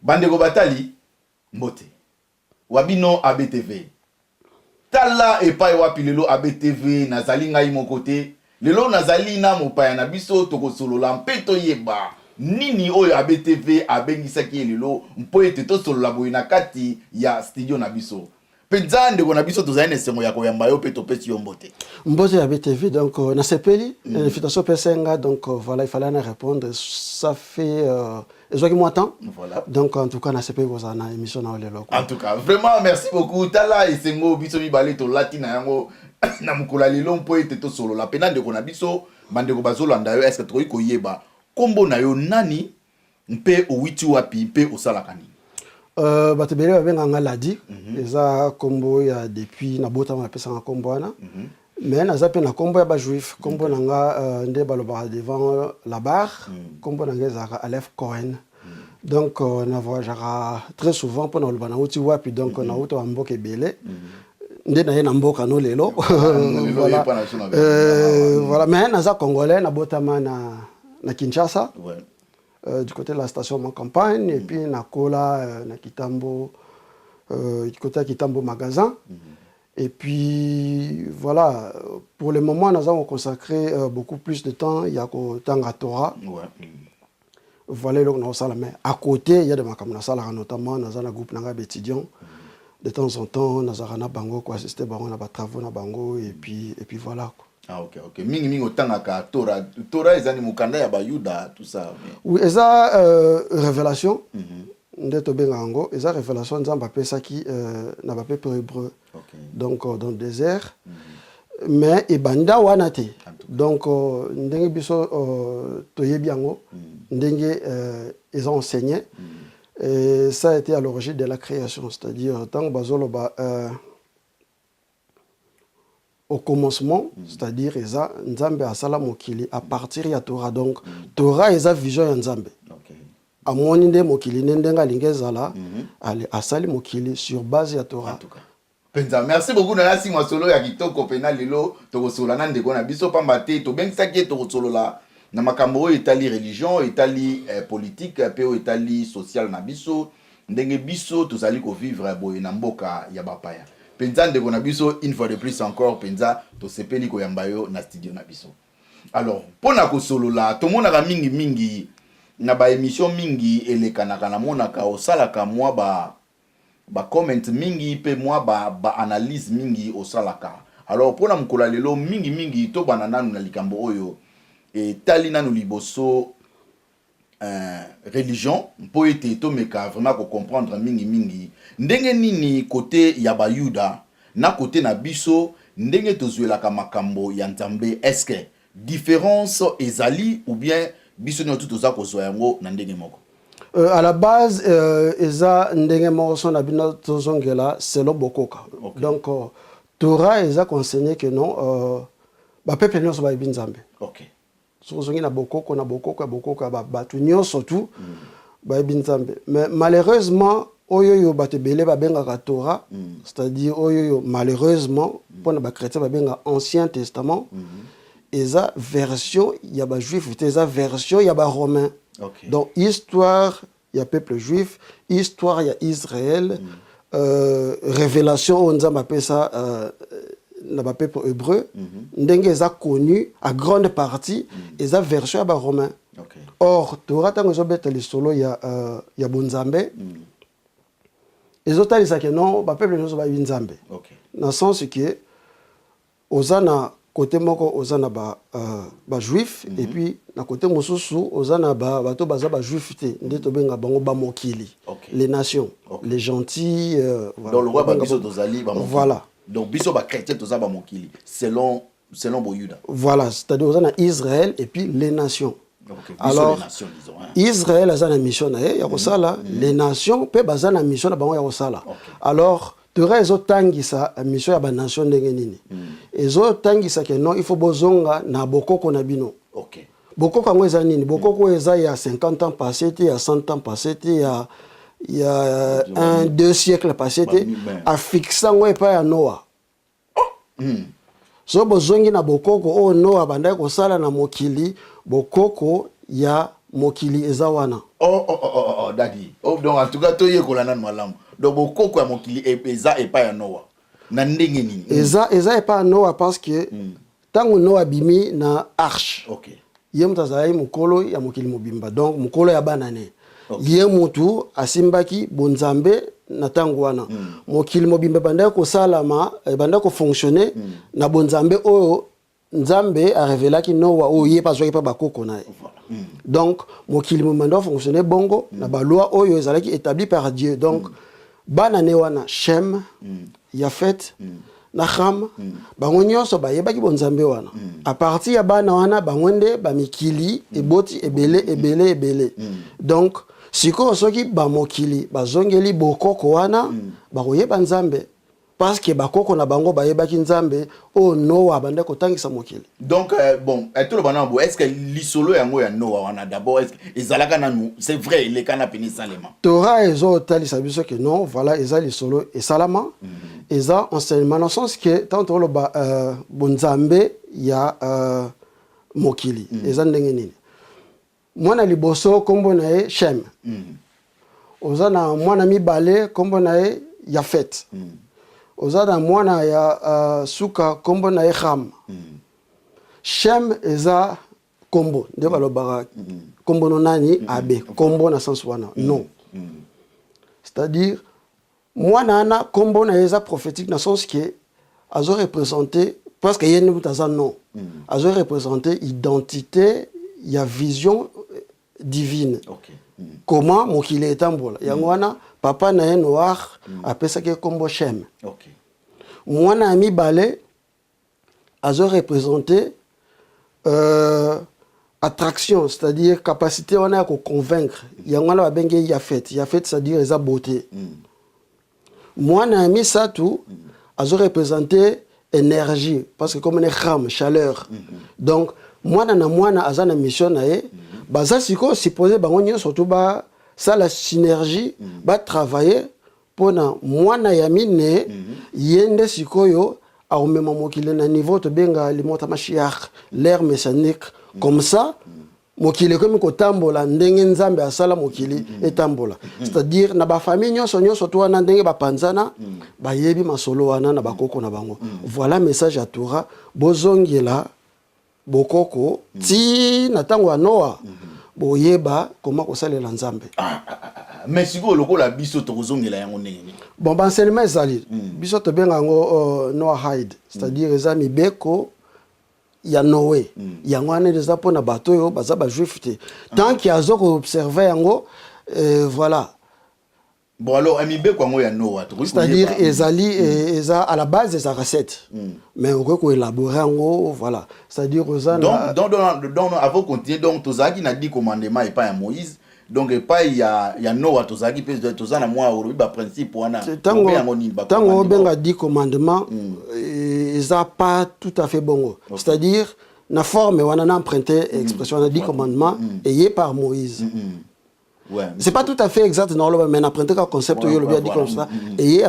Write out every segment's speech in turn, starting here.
Bandeko Batali, mbote. Wabino ABTV. Tala epai wapi lelo ABTV nazali ngai mon côté. Lelo nazali na mopaya na biso toko solo la mpeto yeba. Nini oyo ABTV abengisaki lelo mpo ete to solo la boyina kati ya studio na biso. Penza ndeko na biso tozali nesengo ya koyamba yo pe topesi yo mbote. Mbote ya ABTV donc na sepeli l'invitation pesenga donc voilà il fallait en répondre ça fait qui moi temps. Voilà. Donc en tout cas na sepeli vous en émission na lelo. En tout cas vraiment merci beaucoup tala esengo biso mi balé to latina yango na mukula lelo mpo ete to solo la pena ndeko na biso bandeko bazolo anda yo est-ce que tokoki koyeba kombo na yo nani mpe owiti wapi mpe osalaka nini? Batebele babenga nga ladi eza kombo ya depuis na bota ma pesa nga kombo wana mais naza pe na kombo ya ba juif kombo na nga nde balobaka devant la barre kombo na nga ezaka Aleph Cohen donc na voyageaka très souvent pour na oloba na uti wapi donc na uta wa mboka ebele nde na ye na mboka no lelo voilà voilà mais naza congolais na botama na Kinshasa. Du côté de la station Mon Campagne et puis Nakola, na Kitambo, du côté de Kitambo Magasin. Et puis voilà, pour le moment, nous avons consacré beaucoup plus de temps. Il y a Tanga Torah. Voilà, donc nous avons mais à côté, il y a des makamuna notamment dans un groupe d'étudiants. De temps en temps, nous avons bango quoi assister bango na travaux na bango et puis voilà quoi. Ah ok. Mingi otangaka Torah ezani mukanda ya bayuda tout ça. Oui, eza révélation. Ndeto bengango, eza révélation nzamba pesaki na ba peuple hébreu. Donc dans le désert. Mais ebanda wana te. Donc ndenge biso toyebi yango, ndenge ils ont enseigné. Et ça a été à l'origine de la création, c'est-à-dire tant bazolo ba au commencement, c'est-à-dire eza nzambe asala mokili à partir ya Torah. Donc Torah eza vision ya nzambe. Amoni nde mokili ndenga lingezala ali asali mokili sur base ya Torah. En tout cas. Penza, merci beaucoup na si moi solo ya kitoko pena lelo to solo na ndeko na biso pamba te to bengsaki to solo la na makambo etali religion etali politique pe etali social na biso ndenge biso tozali ko vivre boye na mboka ya bapaya. Penza ndeko na biso une fois de plus encore penza to sepeli ko yamba yo na studio na biso. Alors pona ko solo la to monaka mingi na ba émission mingi elekanaka na monaka osalaka moi ba comment mingi pe moi ba analyse mingi osalaka. Alors pona mkola lelo mingi to banana na likambo oyo et tali nanu liboso religion mpo ete to meka vraiment ko comprendre mingi ndenge nini côté ya bayuda na côté na biso ndenge tozuelaka makambo ya nzambe est-ce que différence ezali ou bien biso no tout oza ko yango na ndenge moko? À la base eza ndenge moko son na bino tozongela selon bokoka. Donc Torah eza conseillé que non ba peuple nyonso ba binzambe. OK. Sozongi na bokoko ba tu nyonso tout ba binzambe. Mais malheureusement oyoyo batebele ba benga ka Torah, c'est-à-dire oyoyo malheureusement pour na ba chrétien ba benga Ancien Testament. Eza version ya ba juif, eza version ya ba romain. Donc histoire ya peuple juif, histoire ya Israël, révélation on nzamba pesa na ba peuple hébreu, ndenge eza connu à grande partie eza version ya ba romain. Or Torah tango zo beta le solo ya bonzambe. Ezotali que non ba peuple nyonso ba binzambe. Dans le sens que ozana côté moko ozana ba juif et puis na côté mosusu ozana bato baza ba juif te ndeto benga bango ba mokili les nations les gentils dans le roi ba biso tozali ba mokili. Voilà, donc biso ba chrétien toza ba mokili selon boyuda. Voilà, c'est-à-dire ozana Israël et puis les nations. Alors les nations, disons, hein. Israël azana mission na ya kosala les nations pe bazana mission na bango ya kosala. Alors Torah ezotangisa mission ya ba nation ndenge nini. Ezotangisa que non il faut bozonga na bokoko na bino. OK. Bokoko ngo eza nini? Bokoko eza ya 50 ans passé, il y a 100 ans passé, il y a 2 siècles passé a fixer ngo epa ya Noah. So bozongi na bokoko o Noah bandai ko sala na mokili bokoko ya mokili eza wana. Daddy. Oh donc en tout cas to yekola na malamu donc bokoko ya mokili eza epa ya Noah na ndenge nini eza epa ya Noah parce que tango Noah bimi na arche OK ye mutu azalaki mokolo ya mokili mobimba donc mokolo ya banane ye mutu asimbaki bonzambe na tango wana mokili mobimba bandaki kosalama bandaki kofonctionner na bonzambe oyo nzambe a révélaki Noah oyo ye azwaki pa bakoko na ye donc mokili mobimba fonctionner bongo na baloi oyo ezalaki établi par Dieu donc banane wana Shem Yafet na Ham bango nyonso bayebaki bonzambe wana à partir ya bana wana bango nde bamikili eboti ebele donc siko soki bamokili bazongeli bokoko wana bakoyeba nzambe parce que bakoko na bango bayebaki nzambe o Noah bande kotangisa mokili donc bon tout le banambo est-ce que lisolo yango ya Noah wana d'abord est-ce ezalaka nanu c'est vrai les kana penisalema Torah ezo talisa biso que non voilà eza lisolo et salama eza enseignement dans le sens que tant to lo ba bonzambe ya mokili eza ndenge nini mwana liboso kombo na ye Shem oza na mwana mibale kombo na ye Yafet oza na mwana ya suka kombo na ye Ham Shem eza kombo nde balobaka kombo no nani abe kombo na sens wana non c'est-à-dire mwana ana kombo na eza prophétique dans le sens que azo représenter parce que yene mutaza non azo représenter identité ya vision divine comment mokili etambola yango wana papa na ye Noir apesaki kombo Shem mwana mibale azo représenter attraction c'est-à-dire capacité wana ya ko convaincre yango wana babenge Yafet c'est-à-dire eza beauté mwana misatou azo représenter énergie parce que comme on est Ham chaleur donc mwana na mwana aza na mission na ye baza siko supposé bango nyonso surtout ba ça la synergie ba travailler pona mwana ya mine yende sikoyo a omema mokili na niveau to benga limota mashiach l'ère messianique comme ça mokili comme kotambola ndenge nzambe asala mokili etambola c'est-à-dire na ba famille nyonso to wana ndenge ba panzana ba yebi masolo wana na bakoko na bango voilà message à Torah bozongela bokoko ti na tango ya Noah boyeba comment kosalela nzambe mais siko lokola biso tokozongela yango ndenge bon enseignement ezali biso to benga ngo Noahide c'est-à-dire eza mibeko ya Noé yango ane eza pona bato yo baza ba juif te tant qu'il azo ko observer yango voilà bon alors amibeko yango ya Noah c'est-à-dire ezali eza à la base des recettes mais on peut élaborer yango voilà c'est-à-dire donc avant continuer donc tozaki na 10 commandements et pas ya Moïse donc pas il y a Noah tozaki pe tozana moi olobi ba principe wana tango benga 10 commandements eza pas tout à fait bon c'est-à-dire na forme wana na emprunté expression na 10 commandements ayé par Moïse c'est pas tout à fait exact non mais emprunté comme concept yo lobi dit comme ça ayé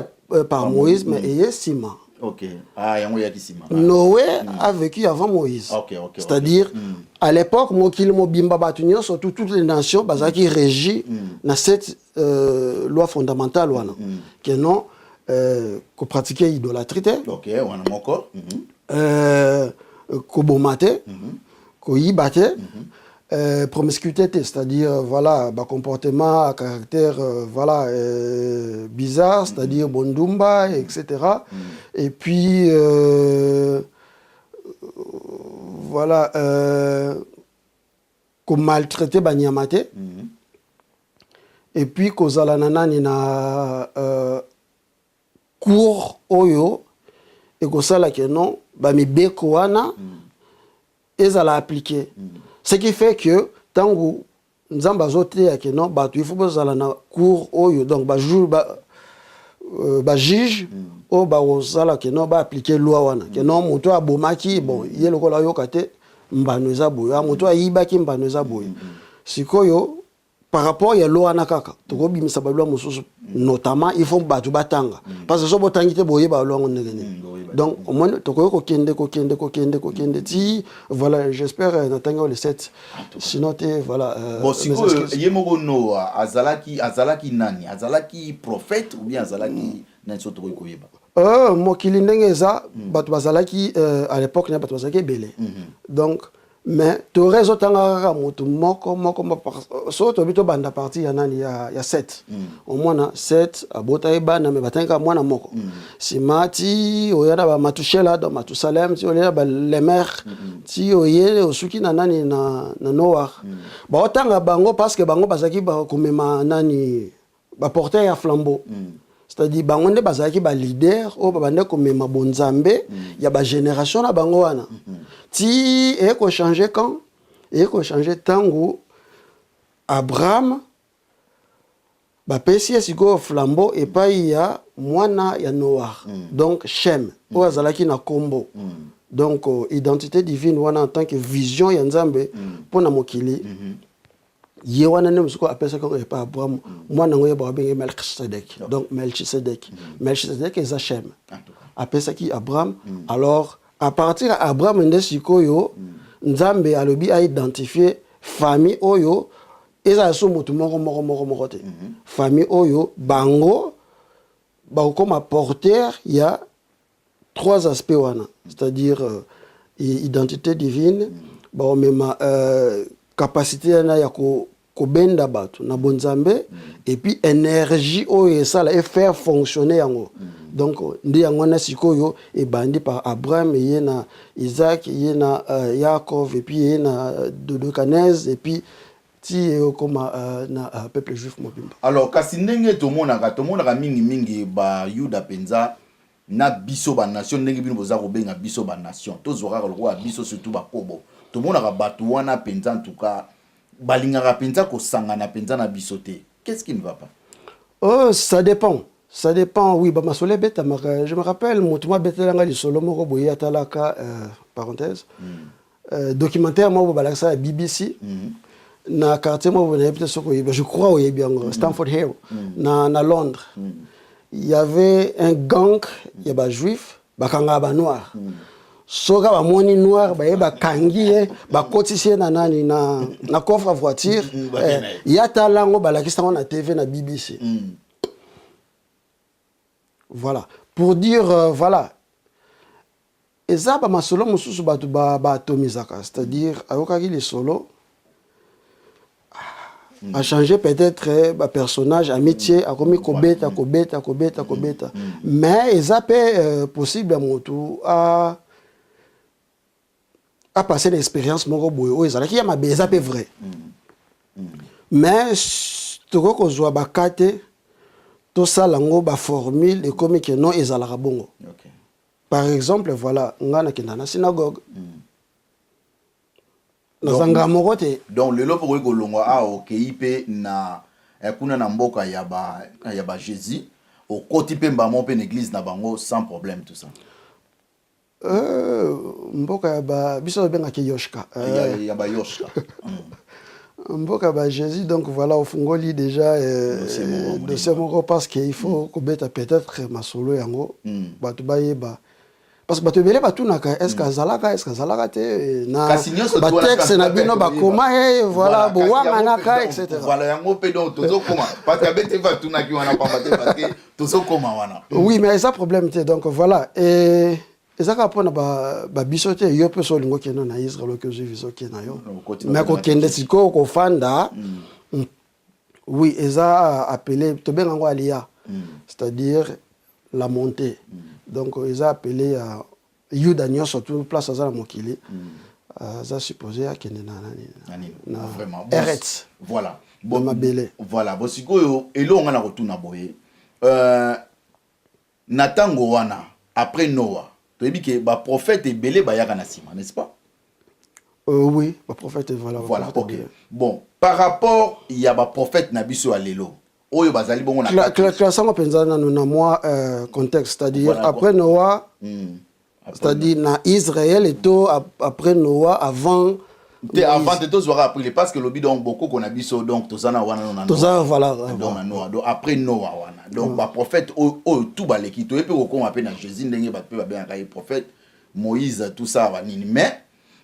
par Moïse mais ayé Sima. OK. Ah, yango ya kisima. Noé a vécu avant Moïse. C'est-à-dire à l'époque mokili mobimba batu nyonso surtout toutes les nations bazaki régi na cette loi fondamentale wana que non ko pratiquer idolâtrie. OK, wana moko. Ko bomate, ko yibate. Promiscuité, c'est-à-dire voilà, bah, comportement à caractère voilà, bizarre, c'est-à-dire bondumba, etc. Et puis voilà, qu'on maltraité banyamate. Et puis kozala nanani na cours oyo et kosala que non, ba mi beko wana ezala appliquer. Ce qui fait que tant que nous avons besoin que non, il faut que na cours oyo donc juge o sala que non appliquer loi wana que non moto abomaki bon il le kola yo kate mbano za boyo moto ayibaki mbano za boyo sikoyo par rapport ya loi na kaka to ko bimisa ba loi mosusu notamment il faut batu batanga parce que so botangi te boye ba loi ngene Donc, au moins, tu as ti, voilà, j'espère, n'attendons les 7. Sinon, voilà. Bon, si vous, Yemoro Noah, Azalaki Nani, Azalaki prophète ou bien Azalaki Nansoto Koyeba? Mokili Nengeza, Batu Bazalaki, à l'époque, il y a Batu Bazalaki Belé. Donc, mais tu réseau tanga moto moko so to bito banda parti ya nani ya 7 au moins 7 abota ebana me batenga mwana moko simati oyana ba matushela do matusalem ti oyana ba lemer ti oyele osuki na nani na noir ba otanga bango parce que bango bazaki ba komema nani ba porter ya flambeau. C'est-à-dire bango nde bazaki ba leader o babande komema bonzambe ya ba génération na bango wana. Ti et qu'on changeait quand et qu'on changeait tango Abraham ba pesi siko flambeau et pas ya mwana ya Noah donc Shem o azalaki na kombo donc identité divine wana en tant que vision ya Nzambe pona mokili ye wana ne musuko apesa ko e pa Abraham mwana ngoye ba bengi Melchisedek donc Melchisedek est Shem apesa ki Abraham alors à partir d'Abraham Ndesikoyo, Nzambe alobi a identifié famille Oyo, et ça a moko famille Oyo, Bango, comme apporteur, il y a 3 aspects. C'est-à-dire identité divine, même capacité ya ko benda batu na bonzambe et puis énergie Oyo ça la faire fonctionner yango. Donc ndi yango na sikoyo e bandi par Abraham et na Isaac et na Jacob et puis na Dodokanez et puis ti comme na peuple juif mobimba. Alors kasi ndenge to monaka mingi ba Yuda penza na biso ba nation ndenge bino boza ko benga biso ba nation to zora ko biso surtout ba kobo to monaka batu wana penza en tout cas balingaka penza ko sangana penza na biso te. Qu'est-ce qui ne va pas? Oh, ça dépend. Ça dépend, oui, bah, je me rappelle, moi, Betelanga, le solo, moi, boya talaka, parenthèse, documentaire, moi, bah, ça, BBC, na quartier, moi, je crois, oui, bien, Stamford Hill, na Londres, il y avait un gang, il y a des juifs, bah, kanga, noir. Soka, bah, moni noir, bah, kangi, bah, cotisé, na coffre à voiture, il y a talango, bah, la question, na TV, na BBC. Voilà. Pour dire, voilà. Et ça, ma solo, mususu batu ba tomizaka. C'est-à-dire, ayokaki les solo a changé peut-être un personnage, amitié, a commis kobeta. Mais ils appellent possible à mon tour à passer l'expérience moko boyo. Ils allaient ma beza pe vrai. Mais toko ko zwa bakate tout ça lango ba formule et comme que non ezalaka bongo. Par exemple, voilà, ngana kenda na synagogue. Donc le lopo ko longo a okeipe na kuna na mboka ya ba Jésus au côté pe mbamo pe l'église na bango sans problème tout ça. Mboka ya ba biso benga ke yoshka. Ya ba yoshka. Mboka ba Jésus donc voilà au fungoli déjà de ce moko parce qu'il faut qu'on bête peut-être ma solo yango batu bayeba parce que batu belé batu naka est-ce que zalaka te na ba texte na bino ba koma voilà bo wanga naka etc. Voilà yango pe donc tozo koma parce que bête va tuna ki wana pambate parce que tozo koma wana. Oui mais ça problème te donc voilà et ça kapona ba bisote yo pe so lingo kena na Israël que je viso kena yo mais ko kende siko ko fanda oui eza appelé to benga ngo alia c'est-à-dire la montée donc eza appelé Yuda nyo surtout place à la mokili ça supposé à kende na vraiment Eretz voilà bon mabele voilà bo siko elonga na rotuna boye natango wana après Noah tu dis que le prophète est belé n'est-ce pas? Oui, le prophète voilà. Voilà, ok. Bon, par rapport, il y a un prophète Nabiso Alelo. Oyo bazali bongo na classement on pensa na moi contexte, c'est-à-dire après Noah, c'est-à-dire na Israël et tout après Noah avant avant de tous avoir appris parce que le donc beaucoup qu'on a biso donc tozana wana tout ça voilà donc après Noah wana donc ba prophète tout ba l'équito et puis qu'on appelle dans Jésus ndenge ba peut ba bien prophète Moïse tout ça va nini mais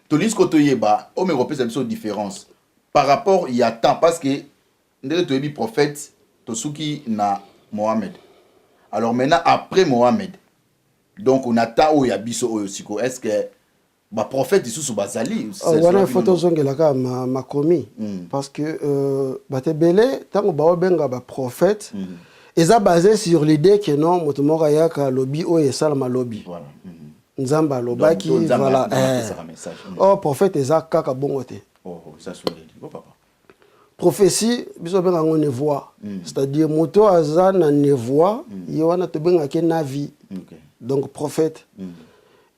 to lis ko to yeba o me repose biso différence par rapport il y a temps parce que ndenge to yebi prophète to suki na Mohamed alors maintenant après Mohamed donc on attend o ya biso o siko est-ce que ba prophète sous bazali wana photo zongelaka makomi parce que batebele tango baobenga ba prophète eza basé sur l'idée que non moto moko ayaka lobi o esalama lobi voilà nzamba lobaki voilà oh prophète eza kaka bongo te oh ça solide oh papa prophétie biso benga ngo nevoie c'est-à-dire moto aza na nevoie ye wana to benga ke navi donc prophète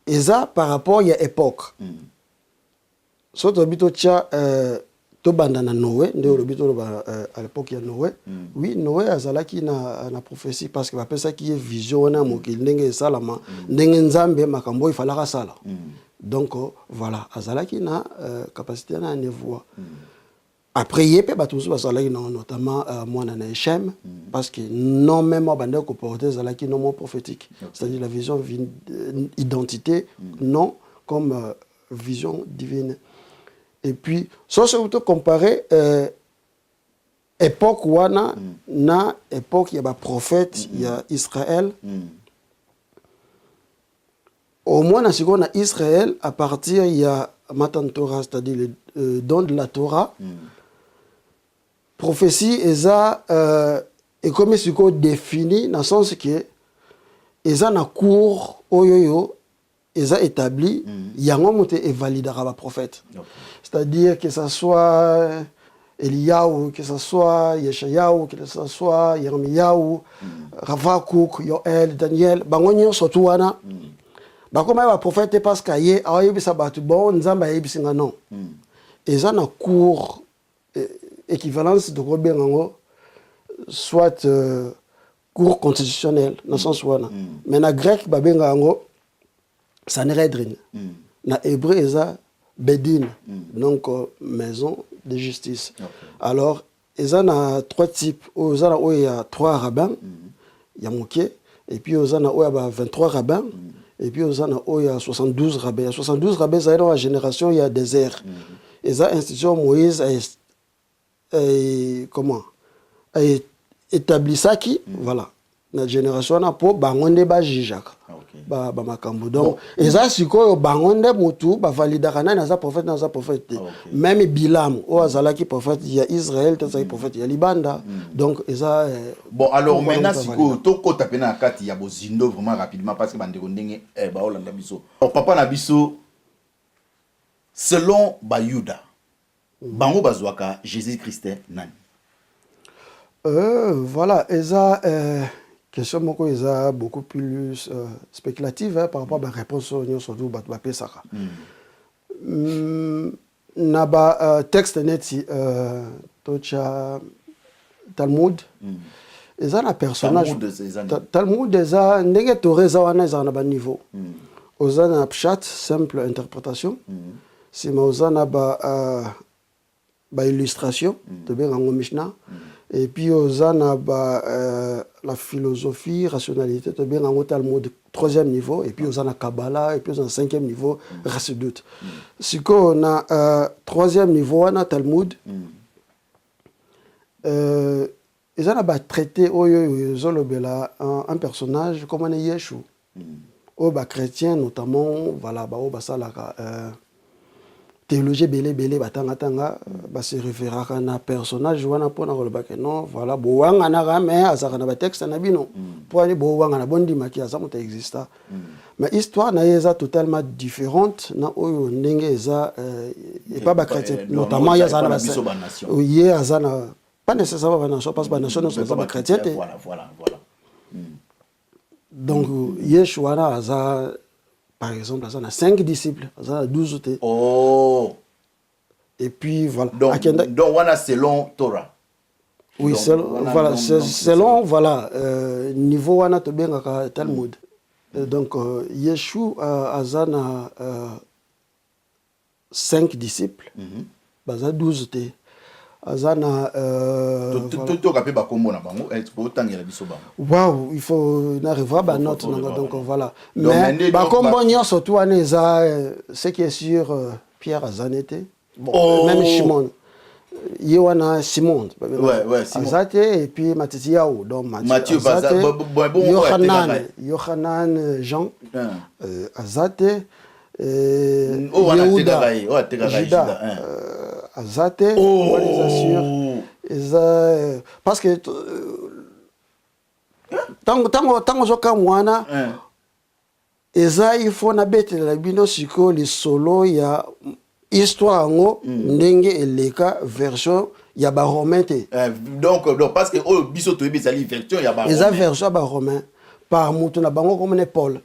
eza par rapport ya époque so to bito tia to banda na Noé nde lo bito à l'époque ya Noé oui Noé azalaki na prophétie parce que ba pesa ki vision na mokili ndenge salama ndenge nzambe makambo ifalaka sala donc voilà azalaki na capacité na nevoie après yepé batusu bazalaki notamment mwana na Echem parce que non même bande ko porter zalaki non mot prophétique c'est-à-dire la vision identité non comme vision divine et puis ça c'est plutôt comparer époque wana na époque ya ba prophète ya Israël au moins na siko na Israël à partir ya Matan Torah c'est-à-dire le don de la Torah prophétie eza et comme siko défini dans le sens que eza na cours oyoyo eza établi yango mote et validera ba prophète c'est-à-dire que ça soit Eliyahu, que ça soit Yeshayahu, que ça soit Yeremiyahu, Ravakuk, Yoel, Daniel bango nyonso tu wana bakoma ba prophète parce que ye ayebisa batu bon nzamba yebisinga non eza na cours équivalence de Robengango, soit cours constitutionnel, dans le sens où mais na grec, Babengango, Sanhedrin. Na hébreu, eza Bedin, donc maison de justice. Alors, il y a trois types. Il y a 3 rabbins, il y a Mouké, et puis il y a 23 rabbins, et puis il y a 72 rabbins. Il y a 72 rabbins, dans la génération, il y a désert. Et ça, institution Moïse comment établi ça qui voilà la génération na po bangonde ba jijaka ba makambo donc et ça sikoyo bangonde mutu ba validaka na za prophète même Bilam o azala ki prophète ya Israël tza prophète ya Libanda donc et ça bon alors maintenant sikoyo to kota pena kati ya bozindo vraiment rapidement parce que bandeko ndenge ba olanda biso papa na biso selon Bayuda bango bazwaka Jésus-Christ nani voilà eza question moko eza beaucoup plus spéculative par rapport à la réponse surtout ba pesaka na ba texte neti tocha Talmud eza na personnage Talmud eza ndenge toreza wana eza na ba niveau oza na pshat simple interprétation si ma oza na ba illustration de bien en Mishnah et puis ozana la philosophie rationalité de bien en Talmud 3e niveau et puis ozana Kabbalah et puis ozana 5e niveau Rassidut si ko na 3e niveau na Talmud ezana ba traité oyo zolobela un personnage comme on Yeshua au ba chrétien notamment voilà ba o basalaka théologie belé batanga ba se référera à un personnage wana pona ko ba non voilà boanga na game azaka na ba texte na bino pour aller boanga na bondi maki aza mota exista mais histoire na yeza totalement différente na oyo ndenge eza et pas ba chrétien notamment yaza na oui azana pas nécessairement ba nation parce que ba nation ne sont pas chrétien voilà donc Yeshua na aza par exemple, il y a 5 disciples, il y a 12 autres. Oh! Et puis voilà. Donc on a selon Torah. Oui, selon voilà, niveau on a tout bien Talmud. Donc Yeshua Azana 5 disciples baza 12 te aza na wow, il faut n'arrivera ba note donc voilà, mais bakombo nyonso to wana eza ce qui est sûr, Pierre Azanete bon, même Simon Yohana Simon Azate et puis Mathieu Yao donc Mathieu Yohanan Jean Azate Yehuda Juda Azate on les assure parce que tango zoka mwana eza il faut na betela bino siko les solo ya histoire ngo ndenge eleka version ya ba romain te donc parce que biso to ebisali version ya ba romain eza version ba romain par mutu na bango comme Paul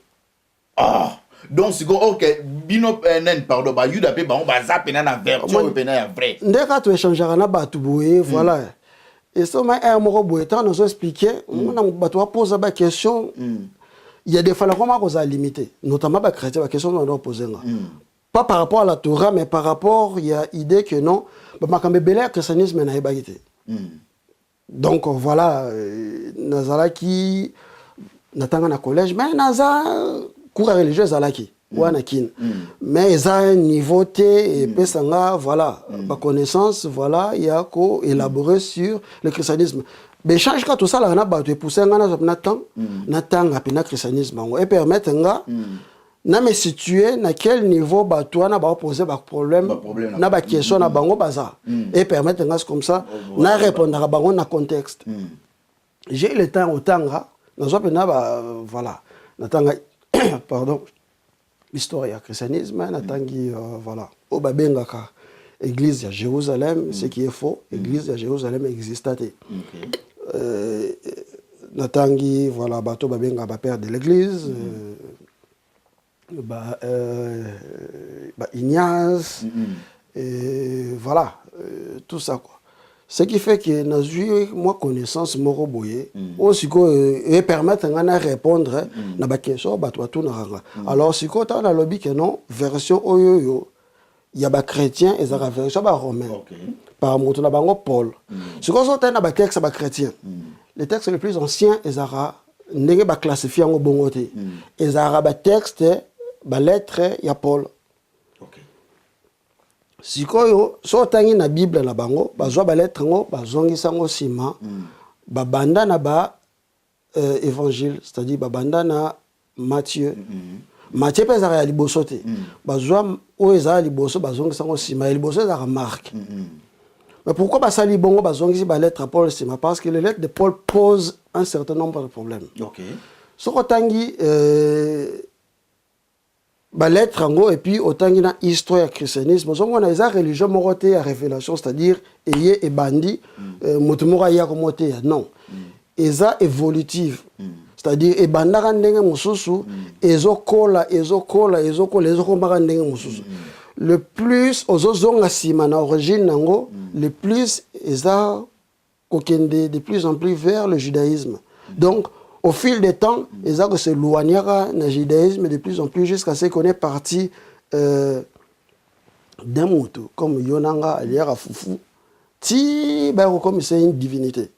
donc c'est OK bino pardon ba yuda pe ba on ba zapena na version pe na ya vrai ndeka to échanger na batu boye voilà et ça m'a moko boye tant nous expliquer on a batu va poser ba question il y a des fois là comment on a limité notamment ba chrétien ba question on doit poser là pas par rapport à la Torah mais par rapport il y a idée que non ba makambe belé christianisme na ebagité donc voilà nazala qui natanga na collège mais naza cours religieux zalaki wana kin mais ça un niveau T et pesanga voilà ba connaissance voilà il y a ko élaborer sur le christianisme mais change quand tout ça là na ba te pousser ngana na temps na tanga pe na christianisme et permettre nga na me situer na quel niveau ba toi na ba poser ba problème na ba question na bango baza et permettre nga comme ça na répondre à bango na contexte j'ai le temps au tanga na zo pe na ba voilà na tanga pardon l'histoire du christianisme natangi voilà au babengaka église à Jérusalem ce qui est faux église à Jérusalem existait natangi voilà bato babenga ba père de l'église Ignace et voilà tout ça quoi. Ce qui fait que nous avons moi connaissance moko boye aussi et permettre de répondre na ba question ba toi tout na alors si quand on a lobby que non version oyoyo il y a ba chrétien et ça version ba romain par moto na bango Paul si quand on a ba texte ba chrétien les textes les plus anciens et ça ndenge ba classifier en bongoté et ça ba texte ba lettre ya Paul sikoyo so tangi na Bible na bango bazwa ba lettre ngo bazongisa ngo sima ba banda na ba évangile c'est-à-dire ba banda na Matthieu Matthieu pesa ya liboso te bazwa o eza liboso bazongisa ngo sima liboso za Marc mais pourquoi ba sali bongo bazongisi ba lettre à Paul sima parce que les lettres de Paul posent un certain nombre de problèmes so tangi ba lettre ngo et puis autant na histoire du christianisme so ngona eza religion moroté ya révélation c'est-à-dire eye et bandi mutumura ya komoté non eza évolutive c'est-à-dire e bandaka ndenge mususu ezokola ezokomaka ndenge mususu le plus ozozonga sima na origine nango le plus eza kokende de plus en plus vers le judaïsme donc au fil des temps, ils ont se éloigné du judaïsme de plus en plus jusqu'à ce qu'on est parti d'un moutou, comme Yonanga, Aliara Foufou, comme c'est une divinité.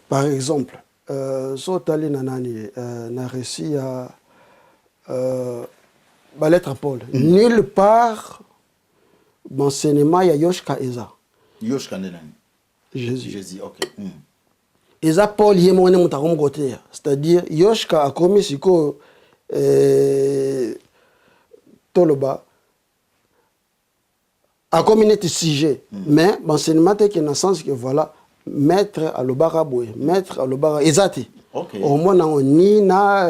Par exemple, Sotali Nanani n'a réussi à lettre à Paul. Nulle part, l'enseignement, il y a Yoshka Eza. Yoshka Nenani. Jésus, ok. Eza Paul yemone mutakom côté c'est-à-dire Yoshka a commis siko toloba a commis net sujet mais l'enseignement est dans le sens que voilà maître à l'obaraboy maître à l'obara ezati au moins ni na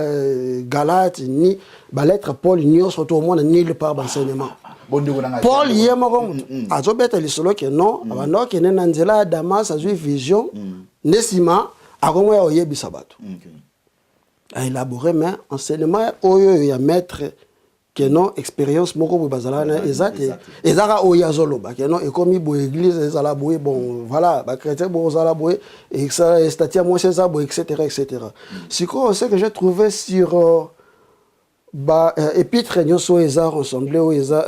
Galate ni ba lettre Paul ni surtout au moins ni le par enseignement Paul yemoko azobeta lisolo que non abano que nena nzela Damas a eu vision nesima akomo ya oyebisa bato a élaboré mais enseignement oyo ya maître que non expérience moko bo bazala na ezate ezaka oya zoloba que non ekomi bo église ezala boye bon voilà ba chrétien bo zala boye et ça statia moi c'est ça bo etc. Siko ce que j'ai trouvé sur épître nyonso eza rassemblé oyo eza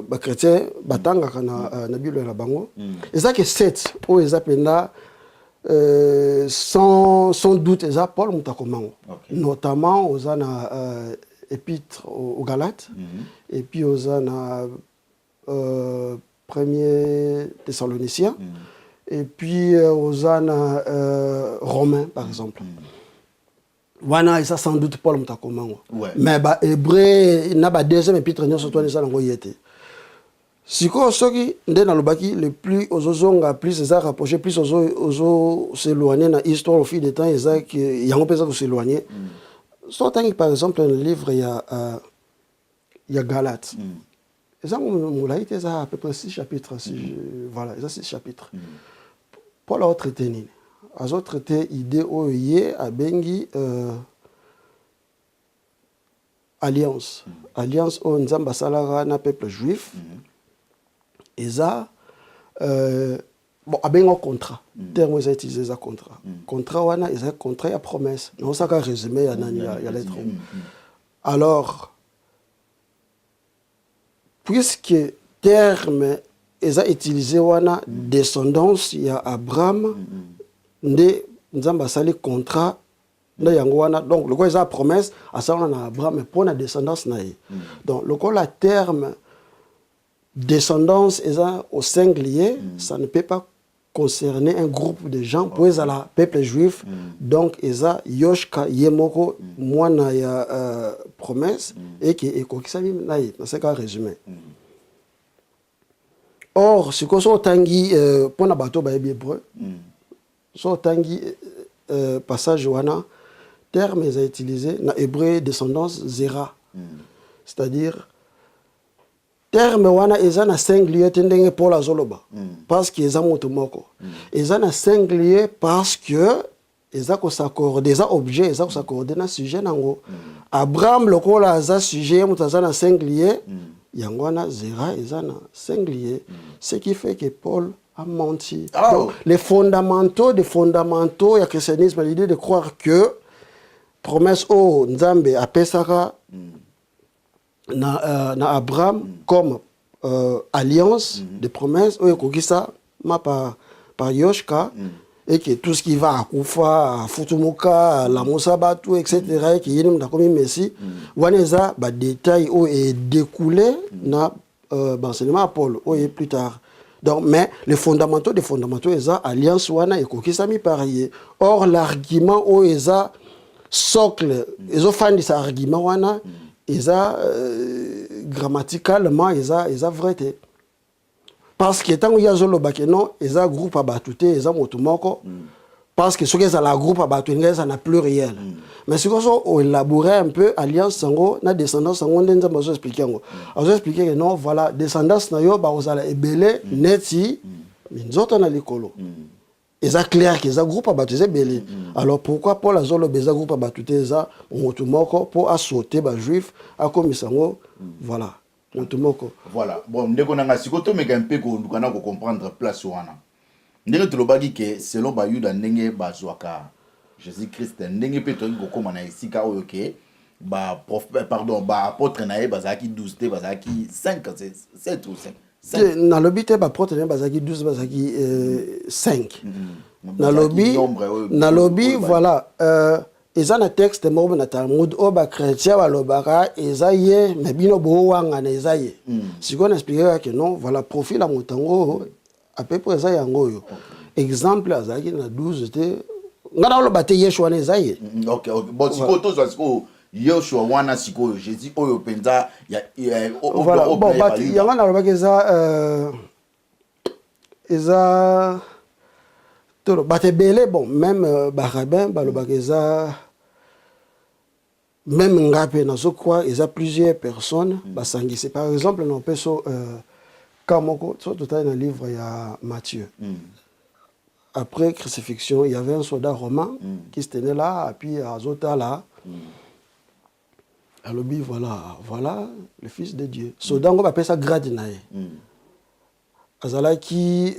bachrétien batangaka na bible na bango eza ke 7 oyo eza mpenza sans doute eza Paul moto akomango notamment oza na épître aux Galates et puis oza na premier Thessaloniciens et puis oza na Romains par exemple wana eza sans doute Paul moto akomango mais hébreu na deuxième épître nyonso to eza nango yete sikoyo soki nde nalobaki le plus ozozonga plus eza rapproché plus ozo s'éloigner na histoire au fil du temps eza yango mpe eza koséloigner so otangi par exemple le livre ya Galate eza molai te eza à peu près 6 chapitres voilà eza 6 chapitres Paul aotraité nini azotraité idée oyo ye abengi alliance oyo nzambe asalaka na peuple juif eza bon abengi contrat terme eza utilisé eza contrat wana eza contrat ya promesse naosaka résumé ya nani ya lettre alors puisque terme eza utilisé wana descendance ya Abraham nde nzambe asali contrat nde yango wana donc lokola eza promesse asalaka na Abraham mpo na descendance na ye donc lokola terme descendance eza au singulier ça ne peut pas concerner un groupe de gens pour ezala peuple juif donc eza yoshka ye moko mwana ya promesse et que ekokisami na ye naseka résumé or sikoyo so otangi mpona bato bayebi hébreu so otangi passage wana terme eza utilisé na hébreu descendance zera c'est-à-dire terme wana eza na singulier te ndenge Paul azoloba parce que eza moto moko eza na singulier parce que eza kosaccorder eza objet eza kosaccorder na sujet nango Abraham lokola aza sujet moto aza na singulier yango wana zera eza na singulier ce qui fait que Paul a menti donc les fondamentaux des fondamentaux ya christianisme l'idée de croire que promesse o nzambe apesaka na Abraham comme alliance de promesses oyo kokisa ma par Yoshka et que tout ce qui va akufa futumuka la musabatu etc et que yini mtakomi messi waneza ba détail o est découlé na enseignement à Paul o et plus tard donc mais les fondamentaux des fondamentaux eza alliance wana ekokisa mi parier or l'argument o eza socle ezo fandi sa argument wana eza grammaticalement eza vrai te parce que tant ya zoloba ke non eza groupe abatu te eza moto moko parce que soki eza la groupe abatu ngeza na pluriel mais si on élaborer un peu alliance sango na descendance sango ndenza bazo expliquer ngo azo expliquer que non voilà descendance na yo ba ozala ebele neti minzoto na likolo eza clair que eza groupe abatu eza ebele alors pourquoi Paul azoloba eza groupe abatu te eza moto moko po asauter ba juif akomisa ngo voilà moto moko voilà bon ndeko nanga sikoto meka un peu ko ndukana ko comprendre place wana ndenge tulobaki ke selon ba yuda ndenge bazwaka Jésus Christ ndenge pe to ko koma na esika oyo ke ba pardon ba apôtre na ye bazaki 12 te bazaki 5 7 ou 5 na lobby te ba prote bazaki 12 bazaki 5 na lobby voilà eza na texte moko na Talmud o ba chrétien balobaka eza ye mais bino bo wanga na eza ye siko na expliquer que non voilà profil à motango à peu près eza yango yo exemple azaki na 12 te ngana lo bate Yeshua na eza ye OK bon siko to siko Yoshua wana siko Jésus oyo penza ya voilà bon bati yanga na lobaka eza tolo bate belé bon même barabin balobaka eza même ngapé na zo quoi il y a plusieurs personnes basangisi par exemple non peso kamoko so total dans le livre il y a Matthieu après crucifixion il y avait un soldat romain qui se tenait là et puis azota là alobi voilà le fils de Dieu soldat ngo appelle ça grade nae azala qui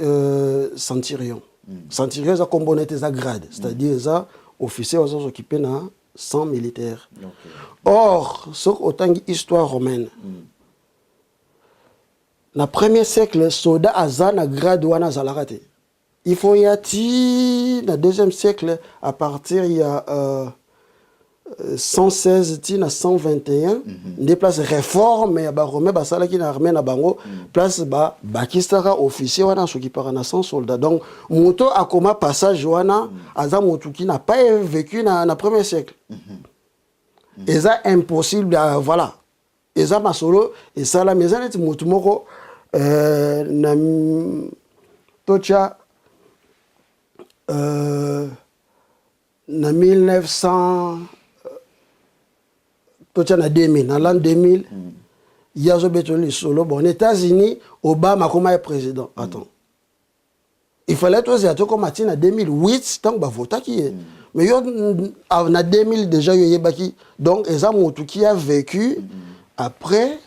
centurion centurion za componente za grade c'est-à-dire za officier aux occupés na sans militaire. Okay. Or, ce autant histoire romaine. Dans le premier siècle, soldat aza na grade wana zalarate. Il faut y aller dans le deuxième siècle, à partir il y a 116 à 121, des places réformes, mais ba romain ba sala ki na armée na bango, place ba bakistara officier wana soki para na 100 soldats. Donc moto akoma passage wana aza moto qui n'a pas vécu na premier siècle. Et ça impossible voilà. Et ça masolo et ça la maison est moto moko na tocha na 1900 tocha na 2000 na l'an 2000 yazo betoli solo bon aux États-Unis Obama comme président. Attends. Il fallait tous y comme en 2008 tant que ba vota qui est. Mais yo en 2000 déjà yo yebaki donc eza moto qui a vécu après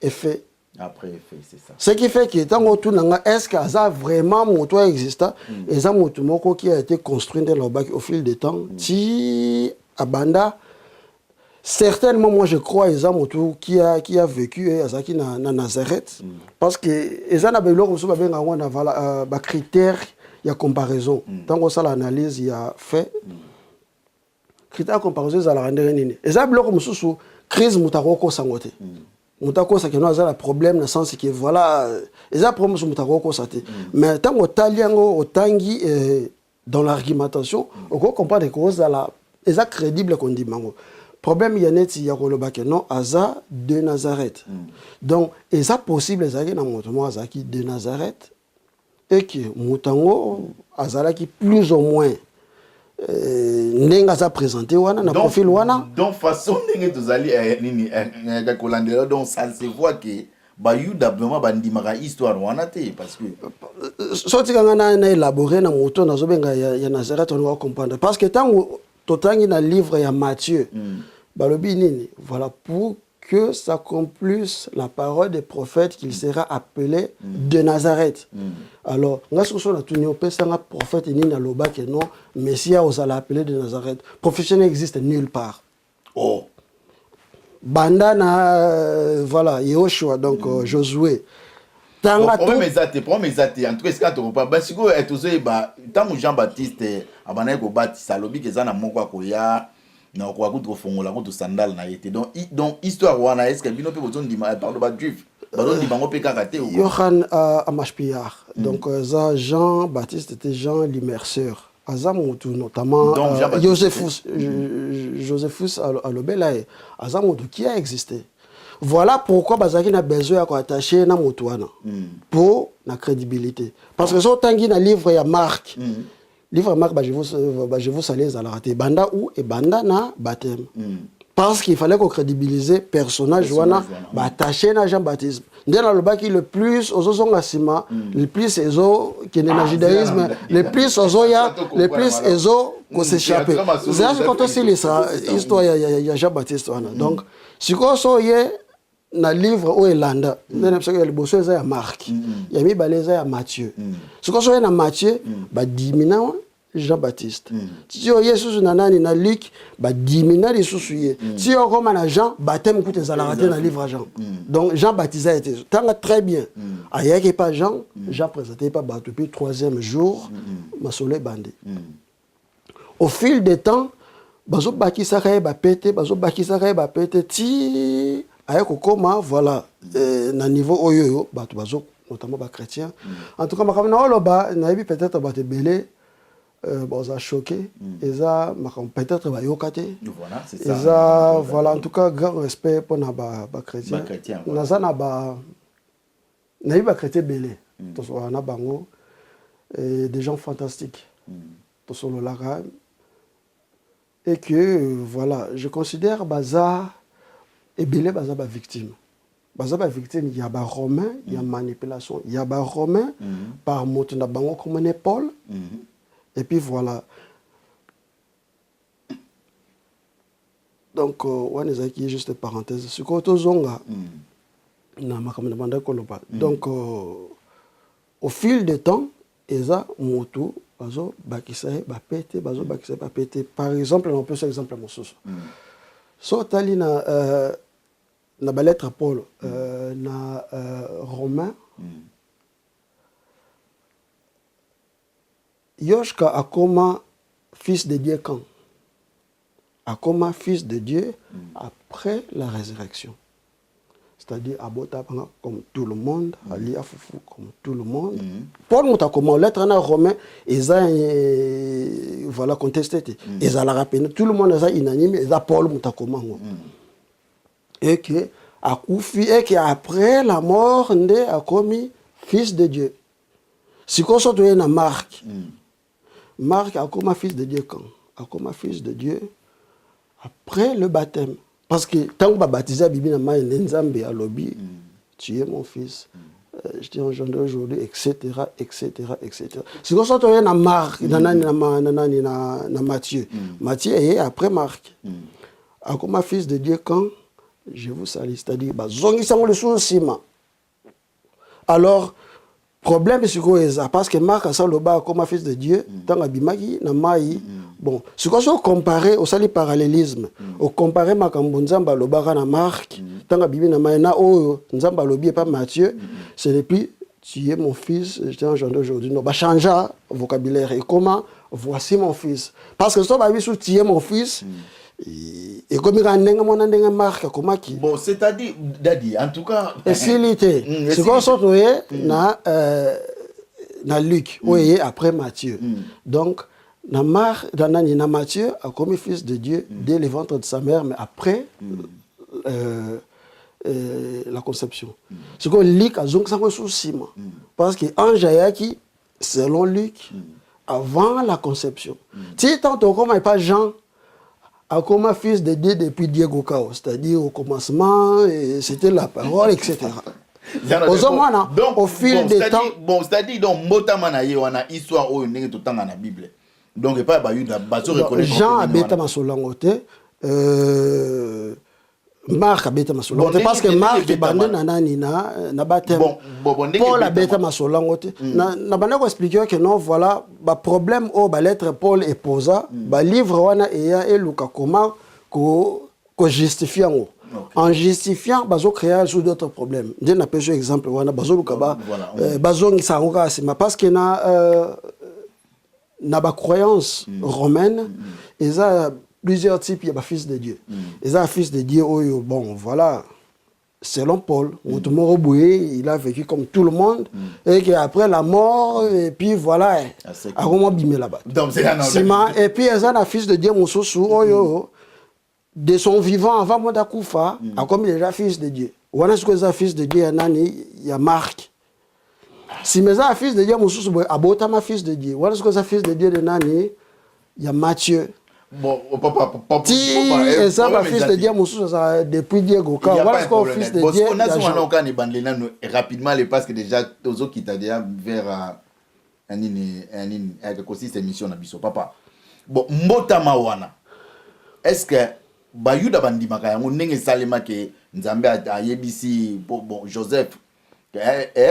effet. Après effet, c'est ça. Ce qui fait que tant que est-ce que ça vraiment moto existant et ça moto moko qui a été construit dans le bac au fil du temps ti abanda certainement moi je crois eza moto qui a vécu azaki na Nazareth parce que eza na belo ko so ba benga wana vala ba critères ya comparaison tant que ça l'analyse il a fait critères comparaison za la rendre nini eza belo ko mususu crise mutaroko sangote mutako ça que nous avons un problème dans le sens que voilà eza problème sur mutaroko ça mais tant que taliango otangi dans l'argumentation on comprend des causes à la eza crédible qu'on dit mango problème y a net il y a koloba que non aza de Nazareth donc eza possible ça que na moto azaki de Nazareth et que mutango azala qui plus ou moins nenga za présenté wana na profil wana donc façon ndenge tozali nini ka kolandela donc ça se voit que ba yuda vraiment bandimaka histoire wana te parce que sorti kanga na élaborer na moto na zobenga ya Nazareth on va comprendre parce que tango totangi na livre ya Matthieu balobi nini voilà pour que s'accomplisse la parole des prophètes qu'il sera appelé de Nazareth. Alors, ngasko so na tuni opesa nga prophète ni na loba que non Messie osala appelé de Nazareth. Prophète n'existe nulle part. Oh. Banda na voilà, Yoshua donc Josué. Tanga tout problème exact en tout cas quand on pas parce que etozé ba tant Jean-Baptiste abana ko batisa lobi que za na moko ko ya na ko akuto fongola ko to sandal na été donc histoire wana est-ce que bino pe bozo ndima parle ba juif bazo ndima ngo pe karaté ou Johann Amashpiar donc ça Jean-Baptiste était Jean l'immerseur azamutu notamment Josephus Alobelae azamutu qui a existé. Voilà pourquoi bazaki na besoin ya ko attacher na mutu wana pour la crédibilité parce que so tangi na livre ya Marc livre Marc je vous salue à la raté banda ou et banda na baptême parce qu'il fallait qu'on crédibiliser personnage wana attaché na Jean-Baptiste ndena le baki le plus ozozonga sima le plus ezo qui est na judaïsme le plus ozoya le plus ezo ko s'échapper ça je compte aussi l'histoire ya Jean-Baptiste wana donc siko so ye na livre o elanda ndena psaka ya liboso eza ya Marc ya mibale eza ya Matthieu siko so na Matthieu ba dimina Jean-Baptiste si o Yesu na nani na Luc ba dimina lisusu ye si o koma na Jean baptême coûte ezala na livre Jean donc Jean baptisé était tanga très bien ayaki pas Jean présenté pas ba depuis 3e jour masole bandé au fil des temps bazo bakisa kaye ba pété ti ayako koma voilà na niveau oyoyo bato bazo notamment ba chrétien en tout cas makamna oloba na yebi peut-être ba te belé bon ça choqué et ça peut-être ba yokate voilà c'est ça et ça voilà en tout cas grand respect pour na ba chrétien na ça na ba na yebi ba chrétien belé to so na bango des gens fantastiques to solo la et que voilà je considère baza et belé baza ba victime il y a ba romain il y a manipulation il y a ba romain par moto na bango comme un Paul et puis voilà donc on est qui juste parenthèse ce que tozonga na makamana banda koloba donc au fil du temps eza moto bazo bakisa bapete bazo bakisa bapete. Par exemple, on peut faire exemple mosusu. So tali na ba lettre Paul na Romain Yoshka akoma fils de Dieu quand? Akoma fils de Dieu après la résurrection. C'est-à-dire abota comme tout le monde, ali afufu comme tout le monde. Paul mutakoma lettre na Romain eza voilà contesté. Eza la rappelé tout le monde eza unanime eza Paul mutakoma ngo. Et que akufi et que après la mort nde akomi fils de Dieu. Si qu'on soit na Marc. Marc akoma fils de Dieu quand? Akoma fils de Dieu après le baptême. Parce que tant que baptisé Bibi na ma nzambe à lobby, tu es mon fils, je t'ai engendré aujourd'hui, etc., etc., etc. C'est comme ça que tu as na Marc, na Matthieu. Matthieu est après Marc. Comme fils de Dieu quand je vous salue, c'est-à-dire zongi sango le sous sima. Alors problème c'est quoi ça? Parce que Marc a ça le bas comme fils de Dieu, tant abimaki na mai. Bon, ce qu'on peut comparer au sali parallélisme, au comparer makambo nzamba lo bas na Marc, tant abibi na mai na o nzamba lo bi pas Matthieu, c'est depuis tu es mon fils, je t'ai engendré aujourd'hui. Non, bah changer vocabulaire et comment voici mon fils. Parce que ça va sur tu es mon fils. Et comme il y a un marque comment qui bon c'est-à-dire Dadi en tout cas facilité c'est quoi ça na Luc oui après Matthieu donc na na Matthieu a commis fils de Dieu dès le ventre de sa mère mais après la conception c'est quoi Luc a donc ça souci parce que ange ayaki selon Luc avant la conception si tant comme pas Jean comme fils de Dieu depuis Diego Cao, c'est-à-dire au commencement, c'était la parole, etc. Donc, au fil des temps. Bon, c'est-à-dire, donc, Motamanaye, on a histoire où il y a tout le temps dans la Bible. Donc, il n'y a pas de Jean a bêta ma solangote, Marc a bêta ma solangote, parce que Marc est bandé na baptême. Paul a bêta ma solangote. Na bande ko expliquer que non, voilà, ba problème au ba lettre Paul est posa, ba livre wana eya et Luka comment ko justifier ngo. En justifiant bazo créer sous d'autres problèmes. Je n'a pas exemple wana bazo luka ba bazo ngisa ngoka sima parce que na ba croyance romaine eza plusieurs types, il y a fils de Dieu. Et un fils de Dieu, bon, voilà, selon Paul, il a vécu comme tout le monde, et qu'après la mort, et puis voilà, a vraiment bimé là-bas. Et puis, il y a un fils de Dieu, de son vivant avant Modakoufa, a comme déjà fils de Dieu. Ou on a ce que un fils de Dieu, il y a Marc. Si mes un fils de Dieu, a fils de Dieu. Ou on a ce que un fils de Dieu, il y a Matthieu. Bon, papa, et ça va fils de Dieu depuis Diego Cao. Voilà ce qu'on fils de Dieu. On a souvent rapidement parce que déjà aux autres qui t'a déjà vers un écosystème émission na biso papa. Bon, mbotama wana. Est-ce que bayuda bandimaka yango ndenge salema ke Nzambe a yebisi bon Joseph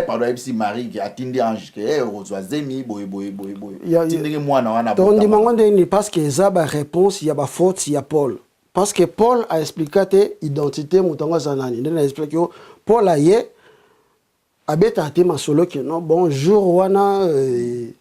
pardon MC Marie qui a tindi ange qui reçoit zemi boy tindi mwana wana donc dimango parce que ça ba réponse il y a ba faute il y a Paul parce que Paul a expliqué te identité mutango zanani il a expliqué Paul a yé abeta te masolo que non bonjour wana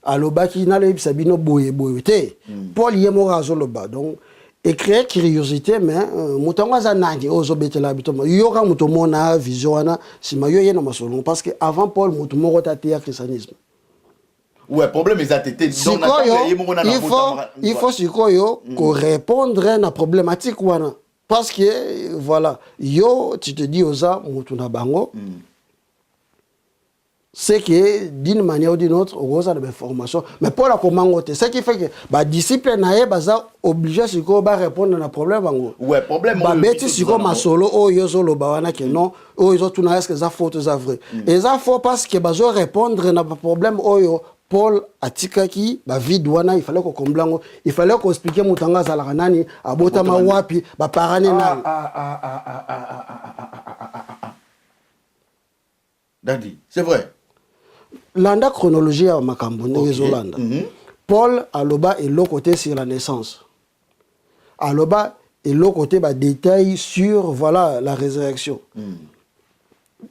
alobaki na le bisabino boy te Paul yé mo razoloba donc et créer curiosité mais mutango zanani ozo betela bitoma yoka mutomo na vision wana sima yo yena masolo parce que avant Paul mutomo rotaté christianisme ouais problème exact il faut sikoyo ko répondre à la problématique wana parce que voilà yo tu te dis aux gens mutuna bango c'est que d'une manière ou d'une autre on a des informations mais pour la commande ce qui fait que bah discipline naé baza obligé siko ba répondre na problème bango ouais problème ba beti siko masolo o yozo lo bawana que non o yozo tuna est-ce que ça faute ça vrai et ça faut parce que bazo répondre na problème oyo Paul atikaki ba vide wana il fallait ko komblango il fallait ko expliquer mutanga za la nani abota ma wapi ba parane nani Dadi c'est vrai landa chronologie ya makambo ndenge ezolanda Paul aloba et l'autre côté sur la naissance. Aloba et l'autre côté détail sur voilà la résurrection.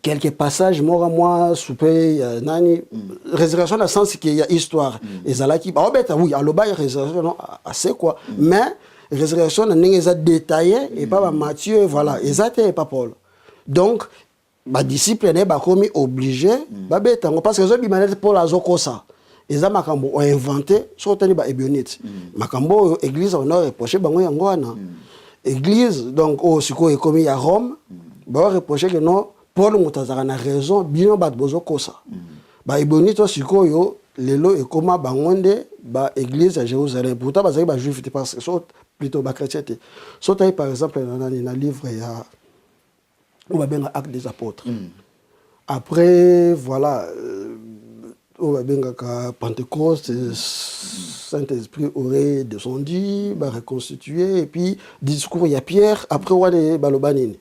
Quelques passages moi soupé nani résurrection dans le sens qu'il y a histoire. Et zalaki oui aloba résurrection non assez quoi. Mais résurrection n'est pas détaillé et pas Matthieu voilà exact et pas Paul. Donc ba disciple n'est pas comme obligé parce que les gens Paul azokosa. Ils ont inventé sur le ébionite. Makambo église on a reproché bango yango wana. Église donc au siko est commis à Rome, ba reproché que non Paul mutazaka na raison bino bat bozo kosa. Ba ébionite siko yo lelo et comment bangonde ba église à Jérusalem. Pourtant ba ba juif parce que sont plutôt ba chrétien. Soit par exemple dans un livre il y a on va bien acte des apôtres. Après voilà on va bien qu'à Pentecôte, Saint-Esprit aurait descendu, reconstitué, et puis discours il y a Pierre, après on va balobanini.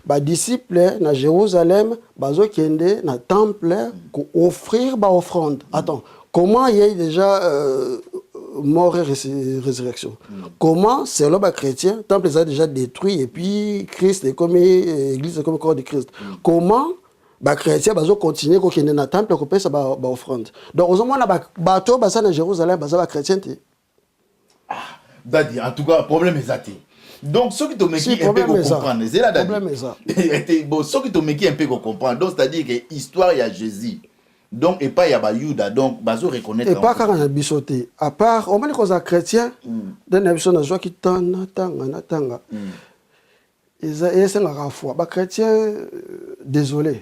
Ba disciple na Jérusalem, bazo kende na temple pour offrir ba offrande. Attends, comment il y a déjà mort et résurrection? Comment c'est l'homme chrétien, temple est déjà détruit et puis Christ est comme église est comme corps de Christ. Comment les chrétiens bazo continuer ko kende na temple ko pesa ba offrande. Donc aux hommes na bato basa na Jérusalem basa ba chrétien te. Dadi en tout cas problème est athée. Donc ce qui te met un peu comprendre, c'est là dadi. Problème est ça. Bon ce qui te met un peu comprendre. Donc c'est-à-dire que histoire il y a Jésus. Donc et pas il y a ba Juda donc bazo reconnaître. Et pas quand on a bisoté. À part on m'a dit qu'on a chrétien dans la mission na joie qui tanga. Et c'est la foi. Les chrétiens, désolé.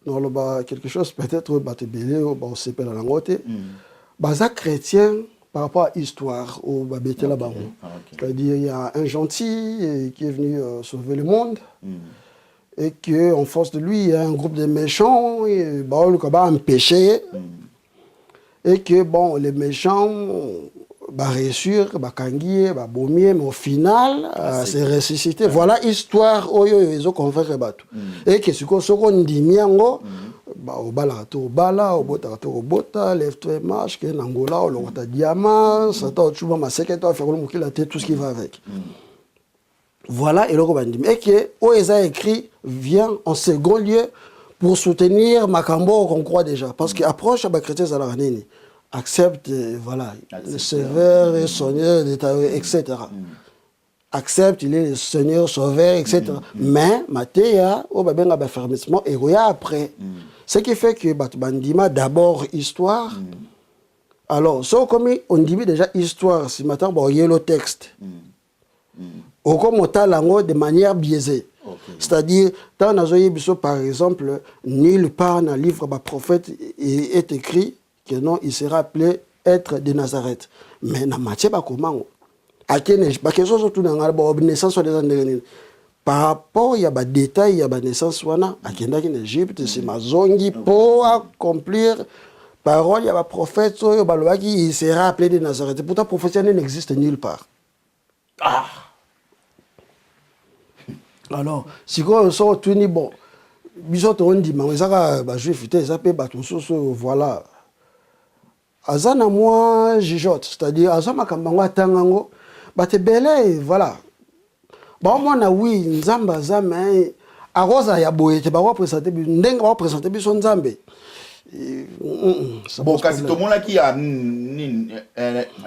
Non, quelque chose peut-être te belé ou c'est pas la langue. Les chrétiens par rapport à l'histoire au babété là-bas. C'est-à-dire il y a un gentil qui est venu sauver le monde et que en face de lui il y a un groupe de méchants et un péché et que bon les méchants réussir, kangier, bomier, mais au final, c'est ressuscité. Voilà l'histoire ils ont convaincu batu. Et que ce qu'on dit miango, au bala to bala, au bota, lève-toi et marche, que n'angola, au lota diamant, ça t'a tu vas masquer toi faire le la tête tout ce qui va avec. Voilà et le dit et que ils a écrit vient en second lieu pour soutenir Makambo qu'on croit déjà parce que approche à chrétien ça la nini. Accepte, voilà, le Sauveur et Seigneur, etc. Accepte, il est le Seigneur, Sauveur, etc. Mais, Mathéa, au babin a fermissement, et après. Ce qui fait que Batbandima, d'abord, histoire. Alors, so comme on dit déjà histoire, si maintenant, il y a le texte. Ou comme on t'a langue de manière biaisée. C'est-à-dire, dans Nazoye par exemple, nulle part dans le livre du prophète est écrit que non, il sera appelé être de Nazareth. Mais na Matthieu comment akene ba quelque chose tout dans la naissance des par rapport il y a des détails il y a des naissance wana akenda en Égypte c'est mazongi pour accomplir parole il y a un prophète so balobaki il sera appelé de Nazareth. Pourtant prophétie n'existe nulle part. Alors si on sort tout ni bon biso to ndi mangezaka ba juif te zape ba tout voilà. Azana moi jijote, c'est-à-dire azama kambango atangango, bate belé voilà. Ba moi na oui nzamba zama aroza ya boye te ba représenter ndenga ba représenter biso nzambe. Bon kasi to mona ki a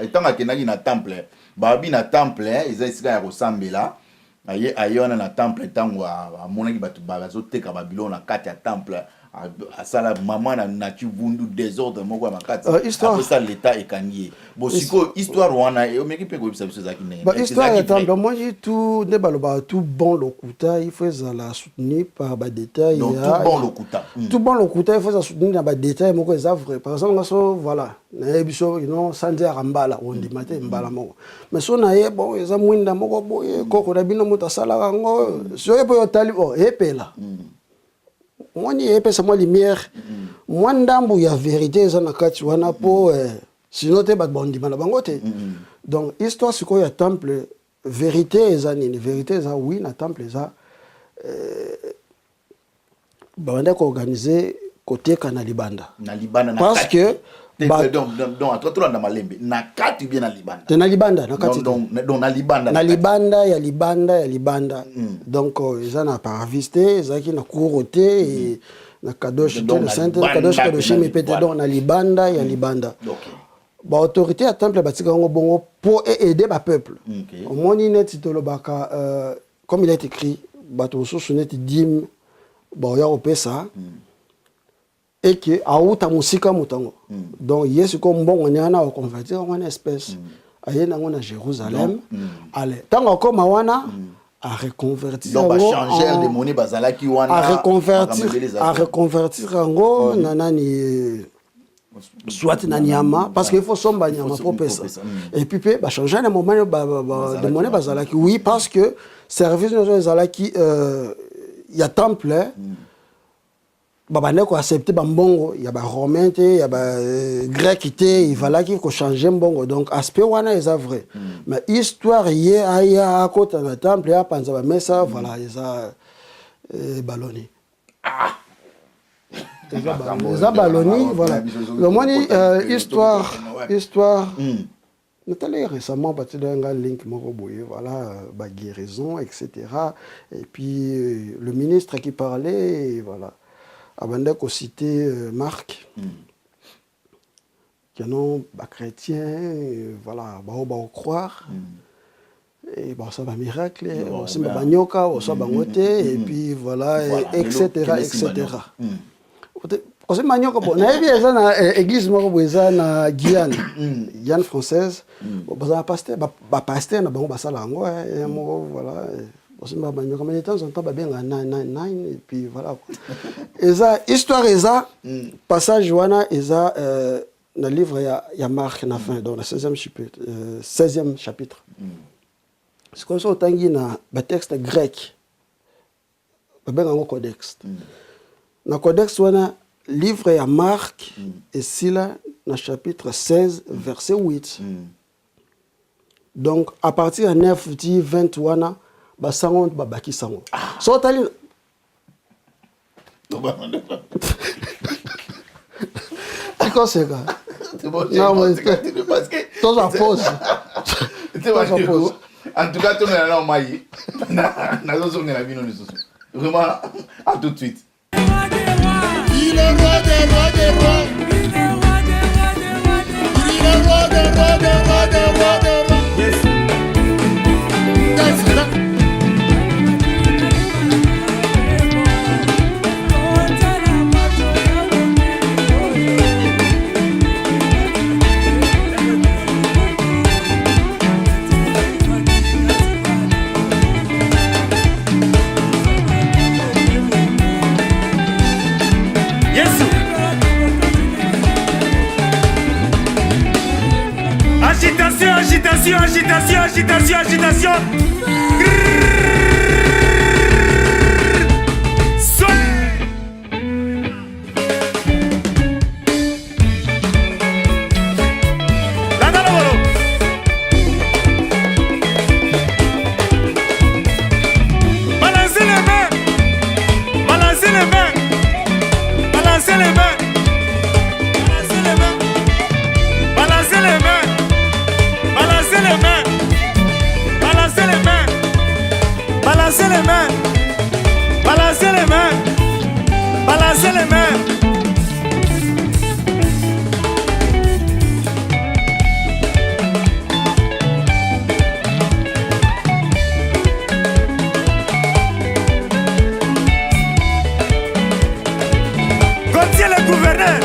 etanga kenaki na temple, ba bi na temple ezisika ya kosambela. Ayona na temple tango a monaki batu bazoteka babilo na kati ya temple. À ça maman na nature vundu désordre moko makati après ça l'état est kangé bon siko histoire wana et omeki pe ko bisa biso zaki ne histoire étant moi j'ai tout ne baloba tout bon lokuta il faut la soutenir par ba détails tout bon lokuta tout bon lokuta il faut soutenir dans ba détails moko ça vrai par exemple so voilà na biso non sandia rambala on dit matin mbala moko mais so na ye bon eza mwinda moko boye koko na bino muta sala ngo so ye po tali oh epela moi ni épais moi lumière moi ndambu ya vérité za nakati wana po sinon te bat bondi mana bangote donc histoire siko ya temple vérité ezani ni vérité za oui na temple za banda ko organiser côté kana libanda na libanda parce que Donc toi na malembe na kati bien na libanda. Na libanda na kati. Donc na libanda. Na libanda ya libanda. Donc ils en a pas visité, ils qui na courroté et na kadosh le sainte kadosh me pété donc na libanda ya libanda. Ba autorité à temple batika ngo bongo pour aider ba peuple. Au moni net to lobaka comme il est écrit bato soso net dim ba ya opesa et que auta musika mutango. Donc yesu comme bon on yana convertir en espèce ayena ngona Jérusalem allez tant comme wana à reconvertir donc ba changer de monnaie bazalaki wana à reconvertir ngo nanani soit na nyama parce qu'il faut somba nyama pour ça et puis bah changer un moment de monnaie bazalaki oui parce que service nos bazalaki il y a temple babane ko accepter bambongo ya ba romain te ya ba grec te il fallait qu'il ko changer mbongo donc aspect wana est vrai mais histoire yé aya à côté na temple ya panza ba mesa voilà eza balloni eza balloni voilà le moni histoire Nathalie récemment parti d'un link moko boye voilà ba guérison etc. et puis le ministre qui parlait voilà Abandek a cité Marc, qui non bah, chrétien, voilà, bah croire, et bah ça va miracle, aussi bah banyoka, aussi bah ngote, et puis voilà, etc. Aussi banyoka bon, na bien ça na église moko boza na Guyane, Guyane française, bah pasteur, bah pasteur na bango basala ngo, et moko voilà. Comme de temps en temps, bien et puis voilà. Et ça, histoire et ça, passage Joana et ça, dans le livre il y a Marc na fin, dans le 16e chapitre. 16e chapitre. C'est comme ça autant qu'il y a un texte grec, bien un codex. Dans le codex Joana, livre il y a Marc et Sila dans chapitre 16, verset 8. Donc à partir de 9, 10, 20 Joana. Basango babaki sango so tali Iko seka non mais parce que tous en pause en tout cas tout le monde maï na zo ngena bino lisusu vraiment à tout de suite il est roi des rois des rois il est roi des rois des rois des rois des rois des rois Agitation. Balancez les mains. Balancez les mains. Balancez les mains. Balancez les mains. Balancez les mains. Balancez les mains. Balancez les mains. Balancez les mains. Balancez les mains. Gauthier le gouverneur.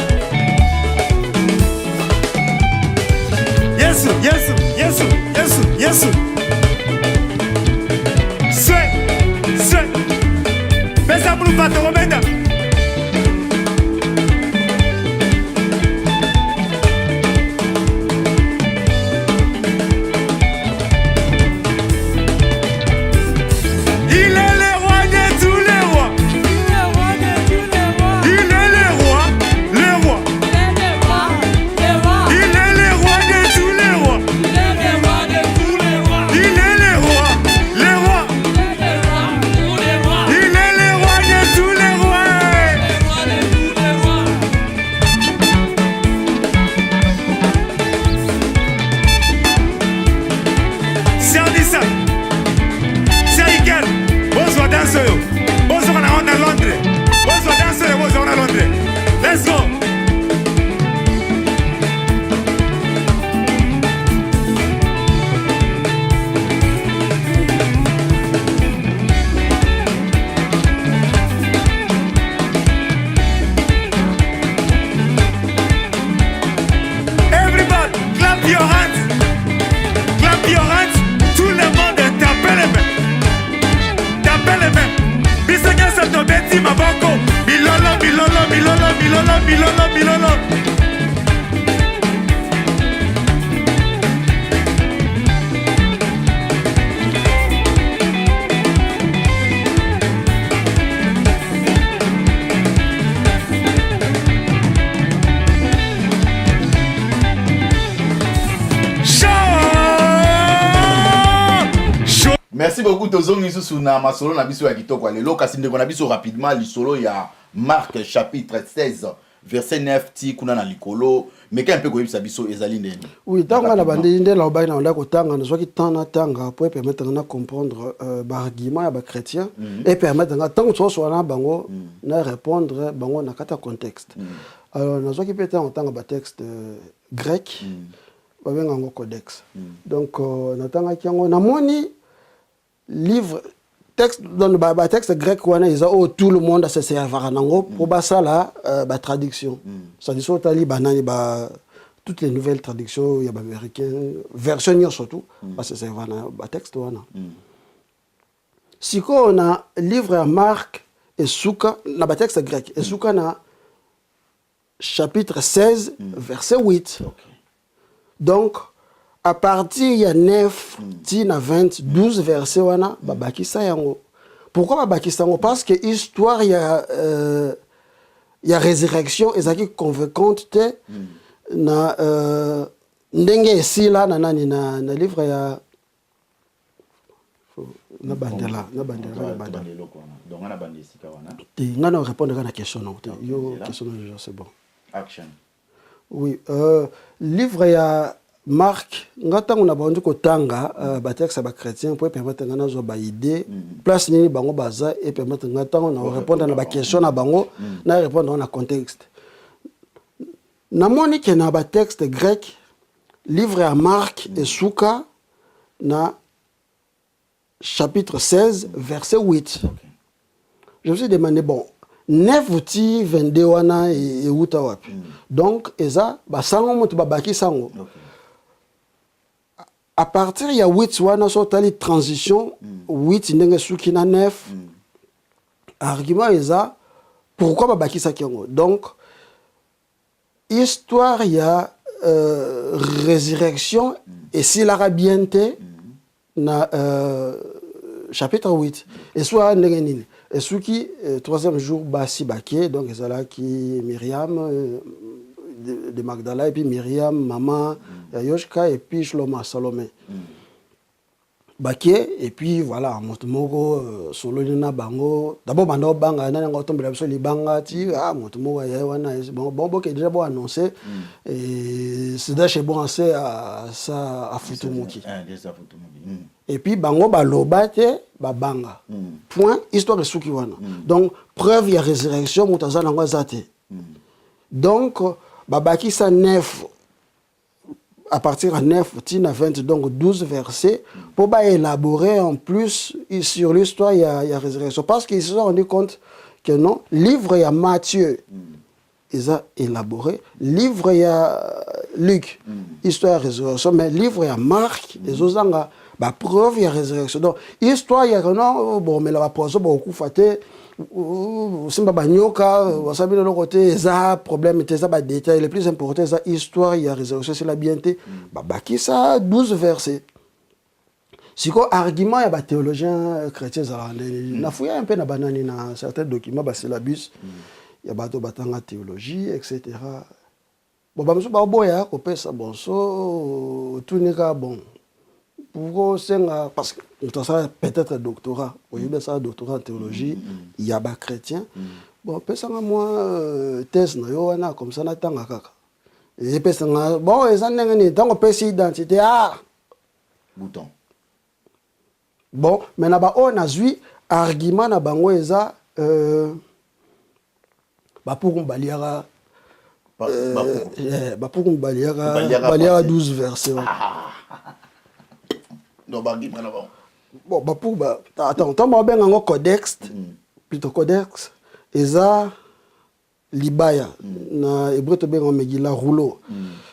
Yesu, Yesu, Yesu, Yesu, Yesu. Pesa pour pas te remettre. Il est le roi de tous les rois. Il est le roi, le roi. Il est le roi de tous les rois. Il est le roi, le roi. Il est le roi de tous les rois. bilolo. Merci beaucoup tozongi sous na masolo na biso ya kitoko lelo kasi ndeko na biso rapidement lisolo ya Marc chapitre 16 verset 9 ti kuna na likolo meka un peu koyebisa biso ezali ndeni. Oui, tanga na bandi nde la ba na ndako tanga na zwaki tanga tanga pour permettre na comprendre ba argument ya ba chrétien et permettre na tant que soit na bango na répondre bango na kata contexte. Alors na zwaki peta en tanga ba texte grec ba benga ngo codex. Donc na tanga kiango na moni livre texte dans le texte grec tout le monde se servira nango pour ça là traduction ça dit sur tali banani toutes les nouvelles traductions ya américain version surtout parce que c'est un texte wana si on a livre à Marc et Souka na texte grec et Souka na chapitre 16 verset 8 donc à partir il y a 9 tina 20 12 versets wana babakisa yango. Pourquoi babakisa yango? Parce que histoire il y a résurrection ezaki convaincante te na ndenge esila na nani na livre ya na bandela donc on a bandé sika wana ngana répondre à la question non yo question c'est bon action. Oui, livre ya Marc, ngatango na bandu ko tanga ba texte ba chrétien pour permettre ngana zo ba idée place ni bango baza et permettre ngatango na répondre na ba question na bango na répondre na contexte. Na moni ke na ba texte grec livre à Marc et Souka na chapitre 16 verset 8. Je me suis demandé bon 9 outil 22 wana et uta wapi. Donc eza ba sango mutu ba baki sango. À partir il y a 8 wana so tali transition 8 ndenge suki na 9 argument eza pourquoi ba baki sa kiango. Donc histoire il y a résurrection et si l'arabiente na chapitre 8 et soit ndenge nini et suki troisième jour basi baké donc ezala ki Myriam de Magdala et puis Myriam maman Yoshka et puis Shlomo Salomé baké et puis voilà motomoko solo na bango d'abord bando banga na ngo tombela biso libanga ti motomoko ya wana bon que déjà bon annoncé et c'est déjà bon assez à ça à Futumuki et puis bango balobate babanga point histoire suki wana donc preuve il y a résurrection mutaza na ngo zate donc babaki sa 9 à partir de 9 tina 20 donc 12 versets pour élaborer en plus sur l'histoire il y a résurrection parce qu'ils se sont rendus compte que non livre il y a Matthieu ils ont élaboré livre il y a Luc histoire résurrection mais livre il y a Marc les autres ba preuve il y a résurrection donc histoire il y a non bon mais la poisson beaucoup faté simba banyoka wasabi le côté ça problème était ça ba détail le plus important ça histoire il y a résurrection c'est la bienté ba baki ça 12 versets si quoi argument il y a ba théologiens chrétiens ça na fouiller un peu na banani na certains documents ba syllabus il y a ba to batanga théologie etc. Bon ba mso ba boya ko pesa bon so tunika bon pour parce que peut-être doctorat oui ben ça doctorat en théologie il y a ba chrétien bon pesa moi thèse na yo wana comme ça na tanga kaka et pesa bon eza ndenge tango pesa identité bouton bon mais na ba on a zui argument na bango eza ba pour baliara ba pour baliara 12 versets non bagi mana bon ba pour ba attends tant ba benga ngo codex plutôt codex eza libaya na hébreu to benga megila rouleau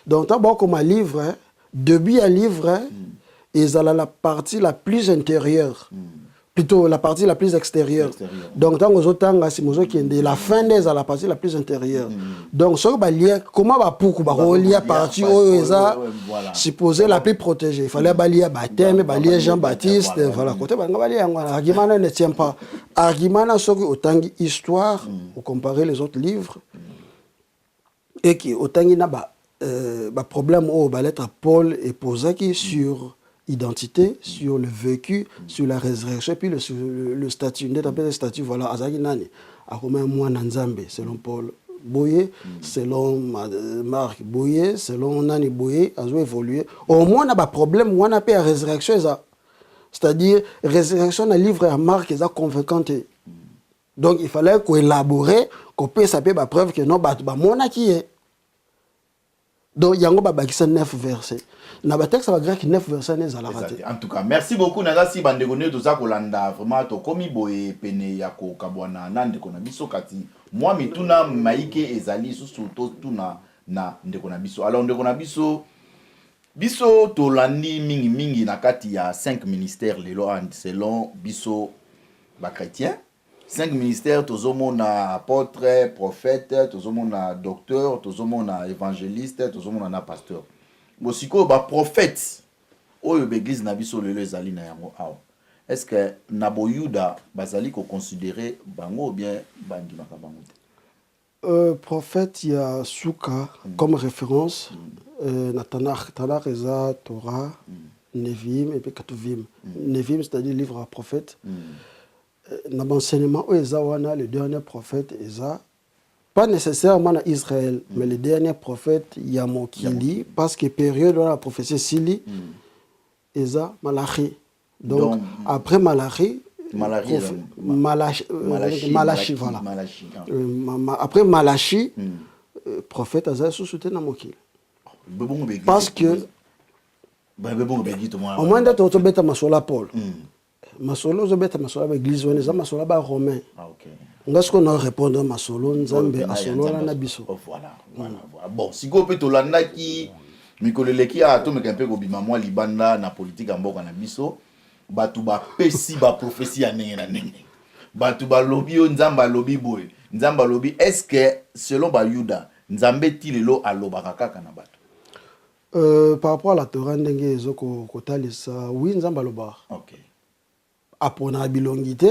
donc tant ba comme livre début à livre eza la partie la plus intérieure plutôt la partie la plus extérieure. Donc, tant que c'est qui est la fin des à la partie la plus intérieure. Donc, ce que comment va pour la partie où ils ont supposé la plus protégée. Il fallait balayer baptême, balayer Jean-Baptiste, voilà. Côté argument ne tient pas. Argument ce que autant histoire, au comparer les autres livres, et qui autant il y a problème au lettre Paul et posé sur identité, sur le vécu, sur la résurrection, puis le statut. Le statut, voilà, Azaki Nani, a comme moi Nanzambe, selon Paul Boye, selon Marc Boye, selon Nani Boye, a évolué. Au moins, on a un problème, on a pas la résurrection, c'est-à-dire, résurrection, un livre à Marc, est convaincante. Donc, il fallait qu'on élabore, qu'on puisse savoir la preuve que non, mon qui est. Donc, il y a un 9 versets. Na ba texte ba grec 9 versets n'est à la raté. En tout cas, merci beaucoup Nagasi bandegone to za kolanda vraiment to komi boye pene ya ko kabwana nande ko na biso kati. Moi mituna maike ezali susu to tuna na ndeko na biso. Alors ndeko na biso to landi mingi na kati ya 5 ministères lelo selon biso ba chrétien. 5 ministères tozomona apôtre, prophète, tozomona docteur, tozomona évangéliste, tozomona na pasteur. Bosiko ba prophète oyo l'église na biso lelo ezali na yango awa. Est-ce que naboyuda bazali ko considérer bango ou bien bangi makabango? Prophète il y a Souka comme référence na Tanakh eza Torah, Nevim et puis Ketuvim. Nevim c'est-à-dire livre à prophète. Dans l'enseignement où Ezawana le dernier prophète Eza pas nécessairement en Israël, mais le dernier prophète Yamokili, parce que période de la prophétie Sili, Eza Malachi. Donc, après Malachi, Malachi, voilà. Après Malachi, prophète Eza sous-soutenu Namokili. Parce que, au moins d'être au bêta Masola Paul. Masolo zobeta masola ba église wana za masola ba romain. Ah OK. Ngasko qu'on a répondre masolo nzambe asolo na biso. Voilà. Bon, siko pe to landa ki mikoleleki a to mekampe ko bima mwa libanda na politique mboka na biso, batu ba pesi ba prophétie ya nenge na nenge. Batu ba lobby o nzamba lobby boy. Nzamba lobby est-ce que selon ba Yuda, nzambe ti lelo alobaka kaka na batu? Par rapport à la Torah ndenge ezoko kotalisa, oui nzamba loba. OK. Après la bilongité,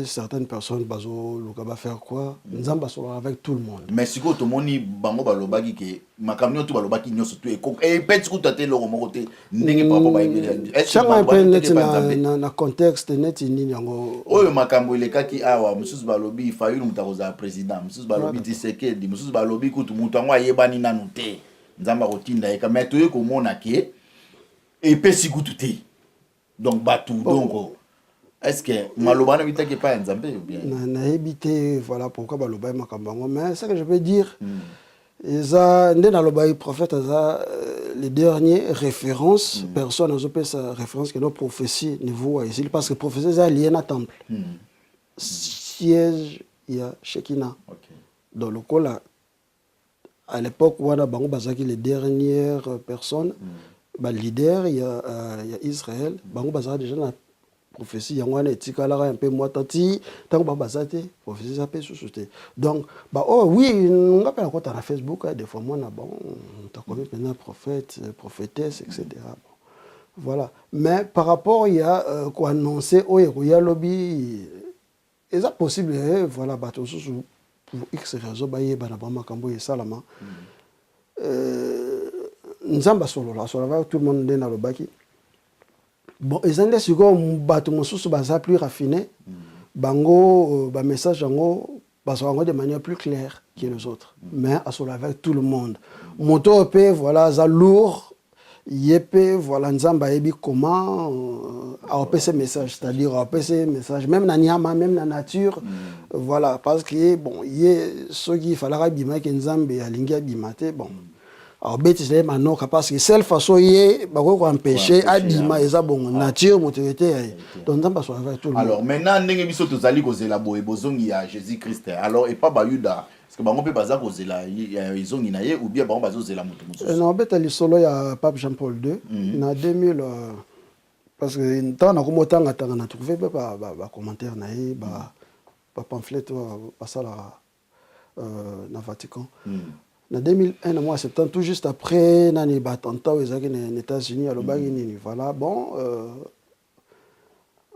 certaines personnes vont faire quoi? Nous allons avec tout le monde. Mais si vous avez bango balobaki que makamio tu balobaki nyo surtout et peut-être que tu as le remonté ndenge papa ba ibele. Est-ce que na contexte net ni yango oyo makambo elekaki awa mususu balobi fayulu mutakoza président mususu balobi Tshisekedi mususu balobi kutu mutu ngo ayebani nanu te nzamba kotinda eka mais toye ko mona ke et pesi kutu te. Donc batou donc est-ce que malobana bitaki pas nzambe ou bien na évité voilà pourquoi baloba makambango mais ce que je veux dire eza ndena loba prophète eza les dernières références personne azopé sa référence que nos prophéties niveau ici parce que prophétie eza lié na temple siège ya Shekinah. OK. Donc le cola à l'époque wana bango bazaki les dernières personnes leader il y a Israël bango bazara déjà la prophétie yangwana etikala un peu moitati tant ba bazate prophétie ça peut sous-sauter donc oh oui on appelle encore sur Facebook des fois moi na bon t'as connu maintenant prophète prophétesse etc. Voilà mais par rapport il y a quoi annoncer oh il y a lobby est ça possible voilà bateau sous pour X raison ba yeba na ba makambo ya salama nzamba solo la solo va tout le monde dans le baki bon ezande siko bato mosusu baza plus raffiné bango ba message ngo baso de manière plus claire que les autres mais à solo avec tout le monde moto pe voilà za lourd yepé voilà nzamba ebi comment a ces messages c'est-à-dire a ces messages même na nyama même na nature voilà parce que bon yé ce qui fallait bima que nzambe alingi bimate bon. Alors bêtise les manoka parce que seule façon yé bako empêcher adima eza bon nature motivité donc nzamba so avec tout le monde. Alors maintenant ndenge biso tozali kozela boye bozongi ya Jésus-Christ alors et pas ba Yuda parce que bango pe baza kozela izongi na ye ou bien bango bazozela mutu mususu. Non beta li solo ya Pape Jean-Paul II na 2000 parce que tant on a comme autant on a trouvé ba commentaire naïe ba pamphlet ba ça là na Vatican. En 2001 en mois septembre tout juste après nani ba attentat aux États-Unis à l'Obagini voilà bon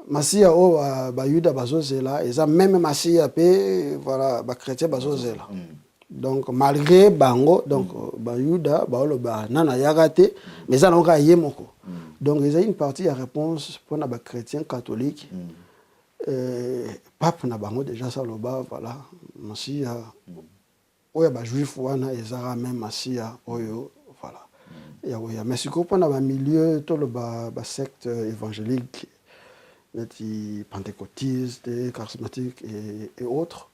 Masia o ba yuda bazozela eza même Masia pe voilà ba chrétien bazozela. Donc malgré bango donc ba yuda ba oloba nana yagate mais ça n'onga yemoko. Donc il y a une partie à réponse pour les chrétiens catholiques. Pape na bango déjà ça loba voilà Masia oya ba juif wana ezara même Masia oyo voilà. Ya oya mais siko pour na milieu tout le ba secte évangélique les pentecôtistes, les charismatiques et autres.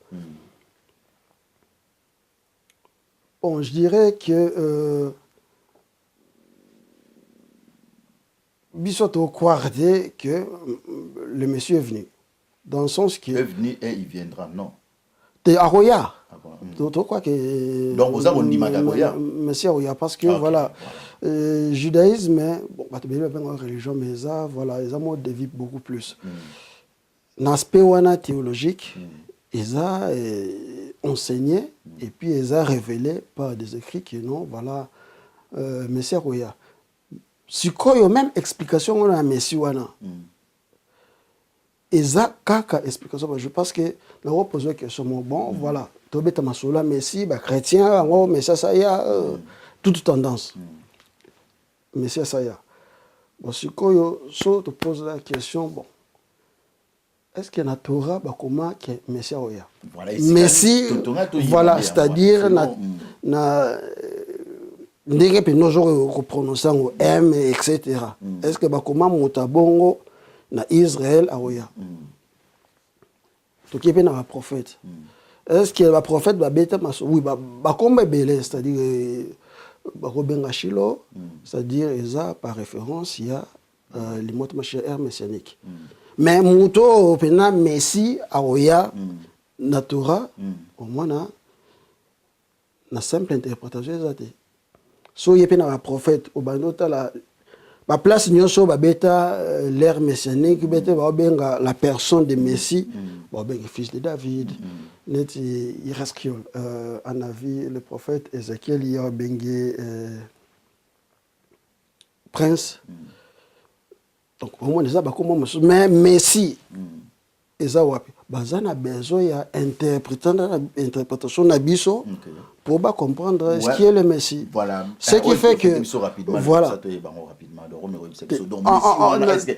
Bon, je dirais que Bissoto croire que le monsieur est venu. Dans le sens que... Il est venu et il viendra, non. T'es Aroya. Donc, vous avez dit Aroya. Monsieur Aroya, parce que voilà, judaïsme, bon, il y a une religion, mais ça, voilà, ils ont un mode de vie beaucoup plus. L'aspect théologique, ils ont enseigné et puis ils ont révélé par des écrits que non, voilà, Monsieur Aroya. Si il y a même explication on a Monsieur Wana. Et ça, kaka explication, je pense que nous posons la question, bon, voilà, tu as masola, Messie, chrétien, mais ça y a toute tendance. Mais ça y a. Bon, si tu te poses la question, bon, est-ce qu'il y a un Torah, comment que Messie a Messie, voilà, c'est-à-dire, ndenge pe nos jours prononçant au M, etc. Est-ce que comment Motabongo na Israël aoya to kipe na prophète est-ce que le prophète va beta maso oui ba komba belé c'est-à-dire ba robenga Shilo c'est-à-dire eza par référence il y a les mots machère messianique mais muto pena Messie aoya na Torah au moins na simple interprétation ezate so yepe na prophète au bandota la ma place nyonso ba beta l'ère messianique beta ba benga la personne de Messie ba benga fils de David net il reste en avis le prophète Ézéchiel il a benga prince donc au moins ça ba comme mais Messie eza wapi bazana besoin ya interprétation na biso pour pas comprendre ce qui est le Messie. Voilà. Ce qui fait que voilà.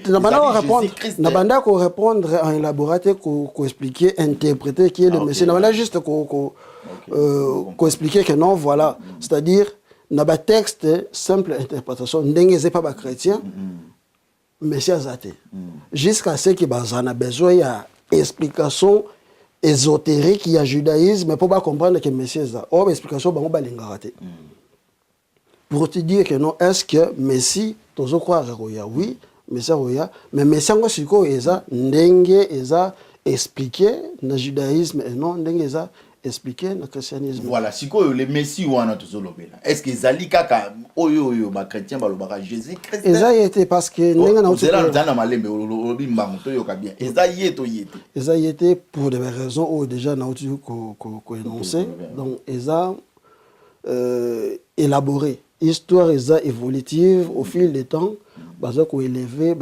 N'a pas répondre en élaboraté qu'on expliquer interpréter qui est le Messie. N'a pas juste qu'on expliquer que non voilà, c'est-à-dire n'a pas texte simple interprétation n'engagez pas chrétien Messie azate. Jusqu'à ce que bazana besoin ya explication ésotérique, il y a judaïsme, mais pour pas comprendre que Messie est là. Or, l'explication, c'est que c'est pour te dire que non, est-ce que Messie, tu veux croire oui, Messie mais Messie, c'est ça, n'engue, expliqué dans le judaïsme et non, n'engue, expliqué dans le christianisme. Voilà, si le Messie ou est-ce que Zali kaka oyo ba chrétien ba lobaka Jésus Christ eza yete parce que nenga na otela dans malembe lobi mbango to yoka bien eza yete pour des raisons ou déjà na otu ko énoncer donc eza élaboré histoire eza évolutive au fil du temps baza ko élever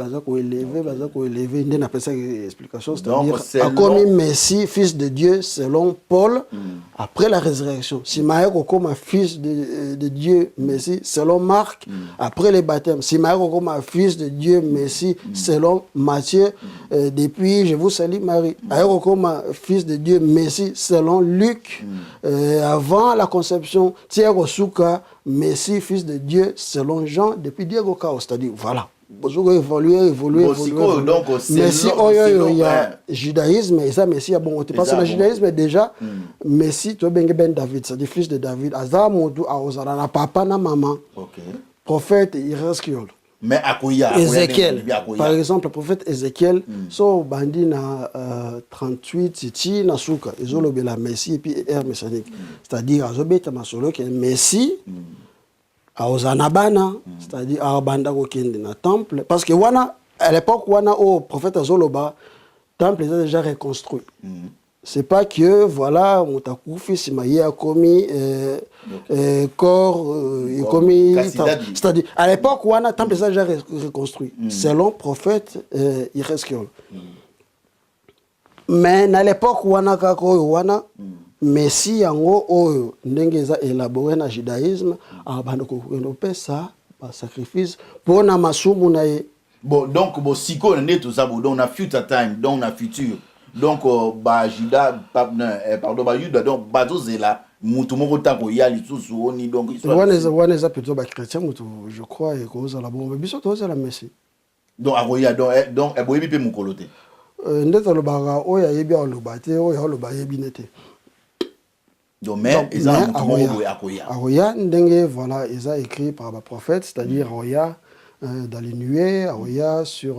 ndé na pesa explication c'est-à-dire comme Messie fils de Dieu selon Paul après la résurrection si Maëko comme fils de Dieu Messie selon Marc après le baptême si Maëko comme fils de Dieu Messie selon Matthieu depuis je vous salue Marie Maëko comme fils de Dieu Messie selon Luc avant la conception Thiago Souka Messie fils de Dieu selon Jean depuis Diego Chaos c'est-à-dire voilà besoin évoluer donc Messie il y a judaïsme et ça Messie a bon parce que le judaïsme déjà Messie tu ben David c'est le fils de David azamodu aozara na papa na maman prophète il reste mais Ézéchiel par exemple le prophète Ézéchiel so bandi na 38 titi na suka ezolobela Messie et puis ère messianique c'est-à-dire azobeta masolo que Messie aozana bana c'est-à-dire abanda ko kende na temple parce que wana à l'époque où on a au prophète Azoloba, temple est déjà reconstruit. C'est pas que voilà on t'a couffé si maïe a commis corps commis, c'est-à-dire à l'époque où on a temple est déjà reconstruit selon prophète Iresquiol. Mais à l'époque où on a kako wana Messi yango oyo ndenge za élaboré na judaïsme a bandoko ko pesa ba sacrifice pour na masumu na ye. Bon donc bon siko ndé tout ça bon on a future time donc on a futur donc ba juda pardon ba juda donc bazozela mutu moko tako ya lisusu oni donc wana za plutôt ba chrétien mutu je crois et cause la bombe biso to la Messi donc aroya donc e boyebi pe mukolote ndeta lo baga oya yebi olobate oya oloba yebi nete. Donc mais ils ont Aroya ndenge voilà ils ont écrit par le prophète, c'est-à-dire Aroya dans les nuées, Aroya sur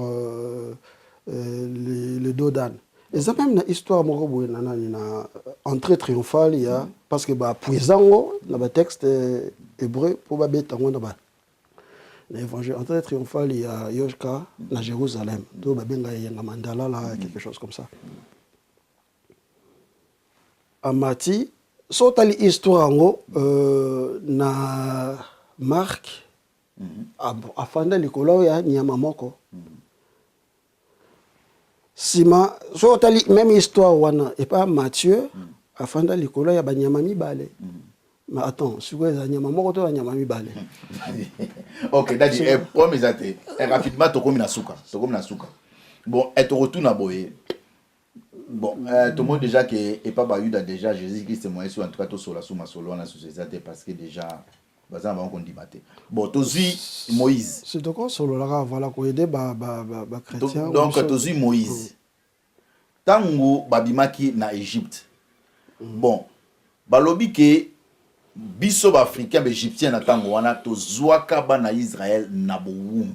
le dos d'âne. Et ça même une histoire moko na entrée triomphale il y a parce que ba puisango dans le texte hébreu pour ba betango na ba l'évangile entrée triomphale il y a Yoshka na Jérusalem. Do ba benga yanga mandala là quelque chose comme ça. Amati so tali histoire ngo na Marc afanda likolo ya nyama moko sima so tali même histoire wana et pas Matthieu afanda likolo ya banyama mibale mais attends siko za nyama moko to nyama mibale. OK dadi pour mes até rapidement to komi na suka bon et to retourne à boye. Bon, tout le monde déjà que et pas Bayuda déjà Jésus-Christ est moyen sur en tout cas tout sur la souma solo la société parce que déjà bazan va on dit maté. Bon, tozi Moïse. C'est donc solo là voilà ko aider ba chrétien. Donc tozi Moïse. Tango babimaki na Égypte. Bon, balobi ke biso ba africain ba égyptien na tango wana tozwaka ba na Israël na bowumbu.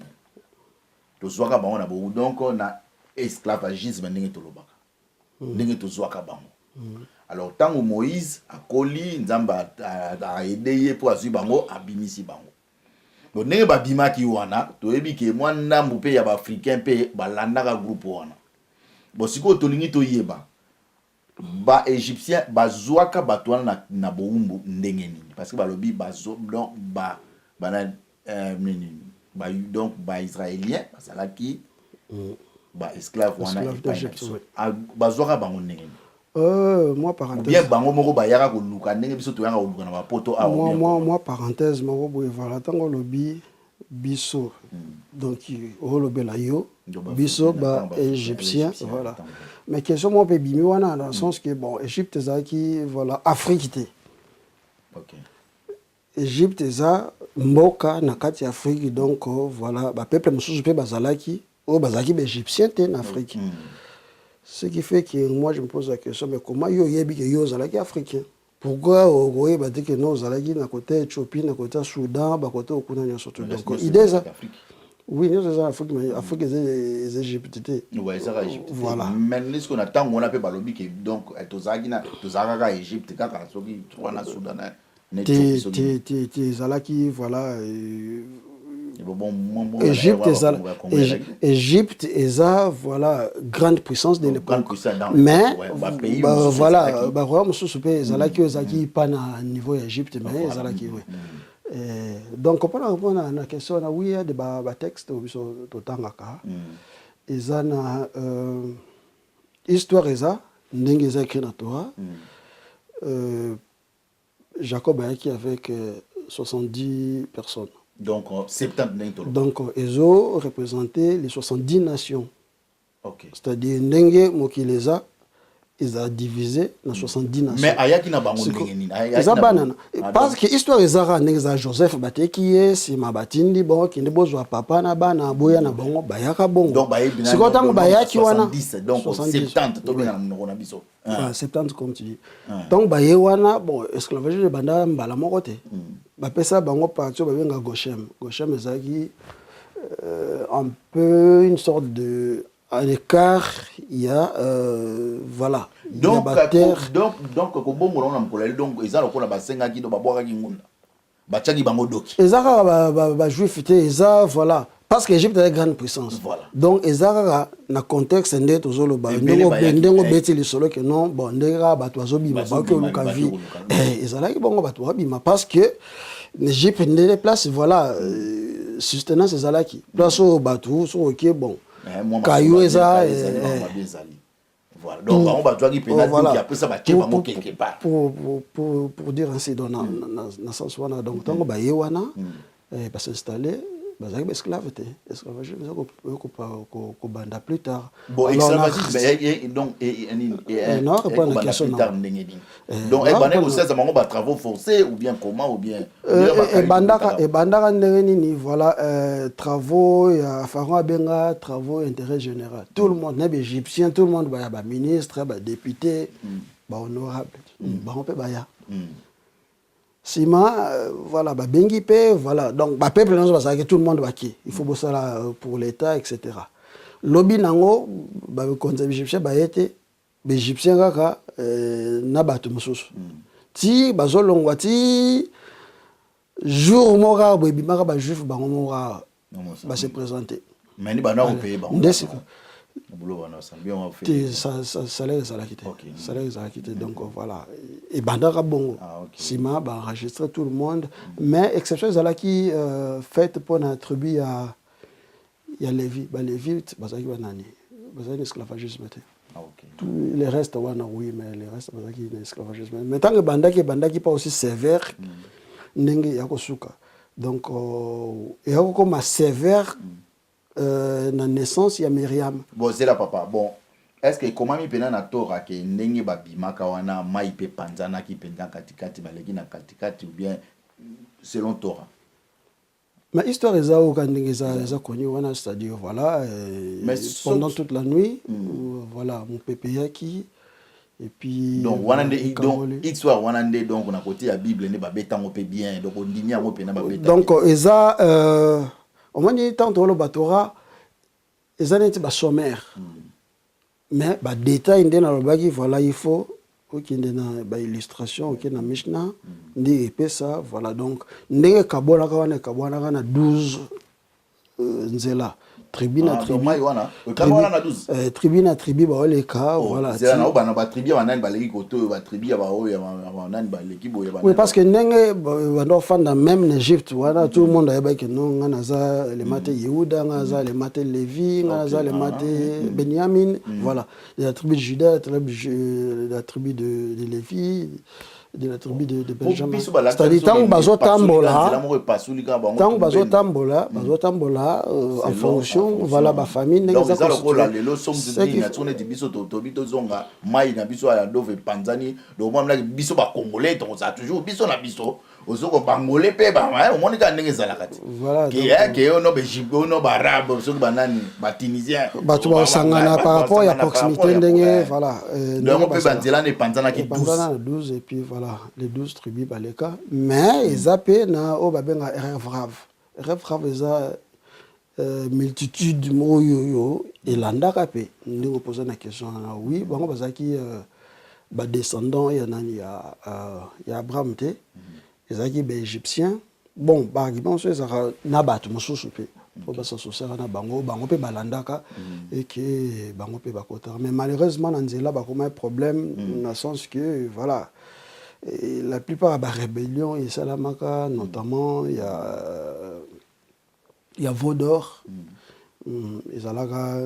Tozwaka ba na bowumbu donc na esclavagisme ndenge tolobaka. Ndenge tozwaka bango. Alors tango Moïse akoli nzamba a aidé pour azwi bango abimisi bango. Donc ndenge babimaki wana toyebi ke mwana mbupe ya ba africain pe balandaka groupe wana. Bon siko tolingi toyeba ba égyptien bazwaka batwana na boumbu ndenge nini parce que balobi bazo donc donc ba israélien basalaki ba esclave wana bazwaka bango ndenge nini. Moi parenthèse bien bango moko ba yaka ko luka ndenge biso to yaka ko luka na ba poto a moi parenthèse moko boye voilà tango lobi biso donc olobela yo biso ba égyptien voilà mais question moi pe bimi wana dans le sens que bon Égypte zaki voilà Afrique té. OK. Égypte za mboka na kati Afrique donc voilà ba peuple mususu pe bazalaki o bazaki ba égyptien té en Afrique. Ce qui fait que moi je me pose la question mais comment yo yebi que yo zalaki africain? Pourquoi ogoye ba dit que non zalaki na côté Éthiopie na côté Soudan ba côté okuna nyoso to donc idée ça. Oui, nous sommes en Afrique, mais l'Afrique est Égypte. Oui, c'est Égypte. Voilà. Mais ce qu'on attend, on a fait balobi que donc Tozagina, Tozaga Égypte, quand on a Soudan, Zalaki, voilà. Égypte est ça, voilà, grande puissance de l'époque. Mais voilà, Rome sous Zalaki, Zaki pas à niveau Égypte, mais Zalaki, oui. Donc pour répondre à la question là oui il y a des textes au totangaka eza na histoire eza ndenge eza écrit na Torah Jacob qui avec 70 personnes donc 70 donc ils ont représenté les 70 nations. OK. C'est-à-dire ndenge mokileza ils ont divisé dans 70 nations. Mais ayaki na bango ndenge nini? Parce que histoire ezara ndenge Joseph bateki si mabatindi bon ki ndebozwa papa na bana boya na bango bayaka bongo. Donc bayebina. C'est quand bayaki wana 70 donc 70 to bina na na biso. 70 comme tu dis. Donc baye wana bon esclavage de banda mbala moko te. Ba pesa bango partir ba benga Goshem. Goshem ezaki un peu une sorte de à l'écart il y a voilà donc donc ko bongo na mkoleli donc ezalo ko na basenga ki do babwaka ki ngunda bachaki bango doki ezaka ba juif te eza voilà parce que l'Égypte est une grande puissance. Voilà. Donc, ezara na contexte ndé tozolo ba ndengo beti lisolo que non bon ndera ba toazo bima ba ko luka vie. Ezala ki bongo ba toa bima parce que l'Égypte ndé place voilà sustenance ezala ki. Place au bateau so OK bon. Caillou eza voilà. Donc on va qui pénal qui après ça va tirer bango quelque part. Pour dire ainsi dans sens wana donc tango ba yewana ba s'installer bazaki esclavité esclavage ko banda plus tard bon esclavage donc non répondre à la question donc banda aussi ça bango ba travaux forcés ou bien comment ou bien bandaka ndenge nini voilà travaux ya pharaon benga travaux intérêt général tout le monde n'est égyptien tout le monde ba ministre ba député ba honorable ba on peut ba ya Sima, voilà, bah bengi pe, voilà, donc bah peuple non ça que tout le monde va qui, il faut bosser là pour l'État, etc. Lobby nango, bah conseil égyptien bah été, égyptien kaka na batu mususu. Ti bazolongwa ti jour mora bo bimaka ba juif ba mora ba se présenter. Mais ni ba na au pays ba. Salaire quitté donc voilà et bandara bongo sima ba enregistrer tout le monde mais exception zalaki faite pour la tribu à Lévi ba Lévi bazaki banani bazaki esclavagisme tous les restes wana oui mais les restes bazaki esclavagisme mais tant que bandaki pas aussi sévère ndenge ya kosuka donc et comme sévère na naissance ya Myriam. Bon c'est là papa. Bon est-ce que comment mi pena na Torah ke ndenge ba bimaka wana mai pe panzana ki penda katikati baleki na katikati ou bien selon Torah. Ma histoire eza o kandenge eza connu wana c'est-à-dire voilà pendant toute la nuit voilà mon pépé yaki et puis donc wana donc histoire wana ndé donc na côté ya Bible ne ba betango pe bien donc on dinya mo pena ba betango. Donc eza au moins il tant le batora les années ba sommaire mais ba détail ndé na lobaki voilà il faut OK ndena ba illustration OK na Mishnah ndi epesa voilà donc ndenge kabona kana 12 nzela tribu na tribu tribu na tribu ba le cas voilà c'est là na ba tribu banani ba leki koto ba tribu ya ba o ya banani ba leki boye ba oui parce que ndenge ba fanda même en Égypte voilà tout le monde a que non ngana za le maté Yehuda ngana za le maté Lévi ngana za le maté Benjamin voilà la tribu de Juda la tribu de Lévi de la tribu de Benjamin. C'est-à-dire tant bazo tambola en fonction voilà ba famille donc ça le rôle les sommes de nation de biso to zonga mai na biso ya dove panzani do moi na biso ba congolais donc ça toujours biso na biso ozoko bangolais pe ba au monde ka ndenge za la kati voilà que ono be jibo no ba arabe ozoko banani ba tunisien ba tu ba sangana par rapport à proximité ndenge voilà donc pe banzela ne panzana ki 12 et puis voilà les 12 tribus baleka mais ils appellent na o babenga rêve eza multitude moyo et landaka pe ndingo poser la question oui bango bazaki ba descendants ya nani ya Abraham te ezaki ba égyptien bon ba argument so ezaka na batu mosusu pe po ba s'associer na bango pe balandaka et que bango pe bakota mais malheureusement na nzela ba comme un problème dans le sens que voilà et la plupart des rébellions et Salamaka notamment il y a Vaudor ils alaka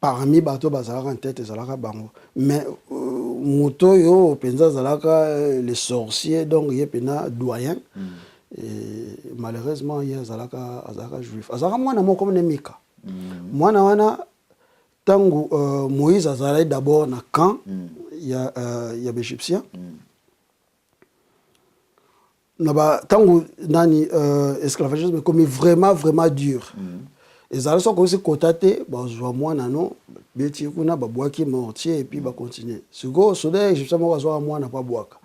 parmi bateau bazalaka en tête ils alaka bango mais moto yo penza zalaka les sorciers donc y pena doyen et malheureusement il y a zalaka juif azaka mwana moko comme Mika mwana wana tangu Moïse azalai d'abord na camp il y a égyptien tango nani esclavagisme comme vraiment dur et alors sont aussi cotaté bazwa mwana non beti kuna babwaki mortier et puis ba continuer sego soda égyptien mo bazwa mwana pa bwaka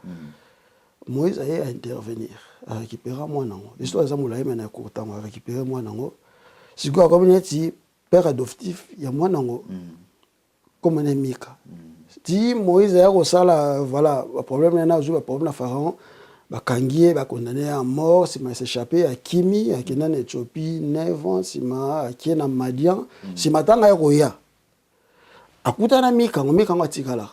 Moïse a intervenir a récupérer mwana ngo l'histoire za mulaye mena ko tango a récupérer mwana ngo sego comme neti père adoptif ya mwana ngo comme ne Mika ti Moïse a ko sala voilà problème na zo problème na pharaon bakangie condamné à mort sima s'échappé à Kimi akenda na Éthiopie 9 ans sima akena Madian sima tanga yoya akutana mikango atikala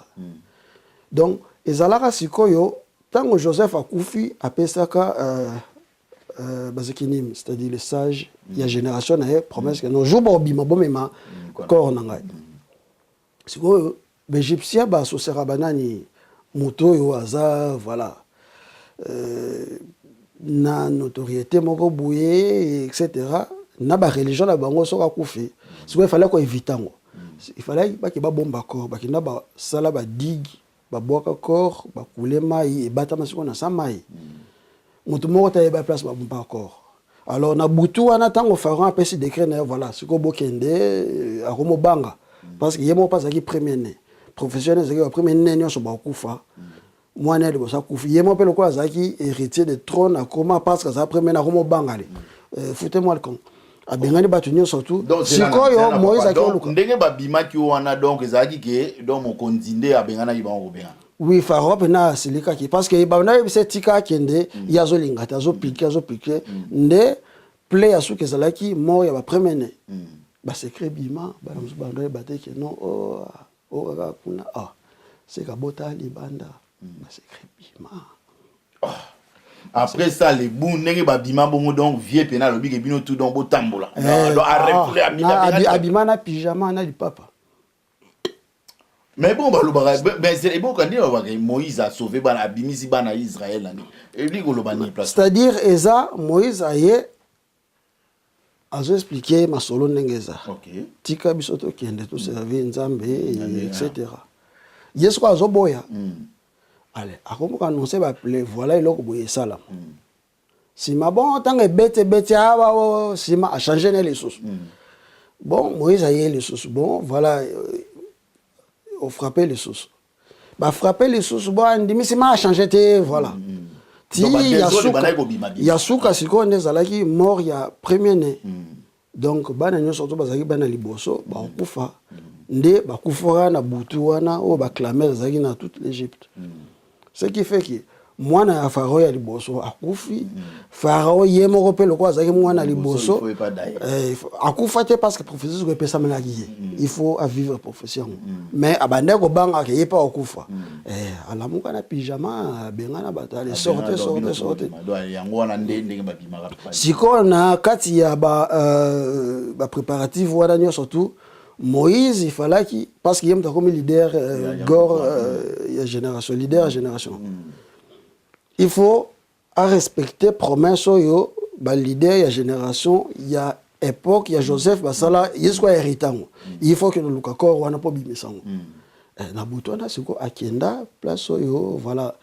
donc ezalaka sikoyo tango Joseph akufi apesaka bazekinim c'est-à-dire les sages il y a génération na promesse que no jour bobima bomema corps na ngai sikoyo l'Égyptien ba associera banani moto yo aza voilà na notoriété moko bouye etc na ba religion na bango soka kufi sikoyo il fallait ko évitango il fallait ba ke ba bomba corps ba kina ba sala ba digue ba boka corps ba couler mai et batama siko na sa mai moto moko ta ba place ba bomba corps alors na butu wana tango pharaon apesi décret na voilà siko bokende akomo banga parce que yemo pas aki premier né professionnel zaki premier né nyonso ba kufa mwana de bosa kufi yemo pe lokwa zaki héritier de trône akoma parce que ça premier na komo bangale foutez-moi le con abengani batu nyonso tout sikoyo Moïse akoluka ndenge babima ki wana donc ezaki ke donc mokondinde abengana ibango benga oui pharaon na silika ki parce que bana bise tika kende yazo lingata zo piquer nde play asuke zalaki mort ya ba premier né ba secret bima ba musu banda bateke non oh kuna c'est ka bota libanda ba secret bima après ça les bons ndenge ba bima bongo donc vieux pena lobi ke bino tout donc botambola donc arrêter abima na pyjama na papa mais bon mais c'est bon quand Moïse a sauvé bana abimisi bana Israël là et lui golobani place c'est-à-dire eza Moïse aye azo expliquer masolo ndengeza tika biso to kende to servir nzambe etc yesu ko azo boya allez akomoka annoncer ba voilà iloko boye sala sima bon tanga bete aba sima a changer les choses bon Moïse aye les choses bon voilà on frappait les choses ba frapper les choses bon ndimi sima a changer te voilà Yasuka siko ndezalaki mort ya premier né donc bana nyonso to bazaki bana liboso ba kufa nde ba kufora na butu wana o ba clamer zaki na toute l'Égypte ce qui fait que mwana ya pharaon ya liboso akufi pharaon yemo pe lokwa zaki mwana liboso akufa te parce que prophétie ko pesa malaki il faut à vivre profession mais abande ko banga ke yepa akufa alamuka na pyjama bengana batale sorte yango wana ndenge babima siko na kati ya ba préparatif wana nyo surtout Moïse il fallait qu'il parce qu'il est comme leader génération leader génération il faut à respecter promesse yo ba leader ya génération ya époque ya Joseph basala yesko héritant il faut que le lukakor wana po bimisango na butona siko akenda place yo voilà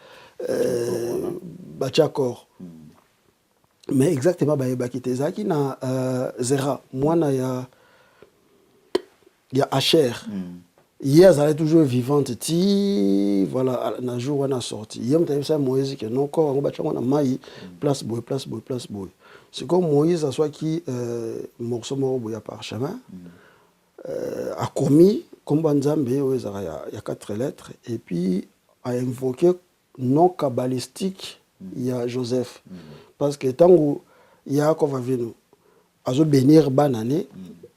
bachakor mais exactement ba kitezaki na Zera mwana ya Asher hier elle est toujours vivante ti voilà na jour on a sorti hier m't'a ça Moïse que non corps on ba na mai place boy c'est comme Moïse a soit qui morceau boya par chemin a commis comme Nzambe il y a 4 lettres et puis a invoqué non kabbalistique il y a Joseph parce que tant il y a qu'on va venir azo bénir banane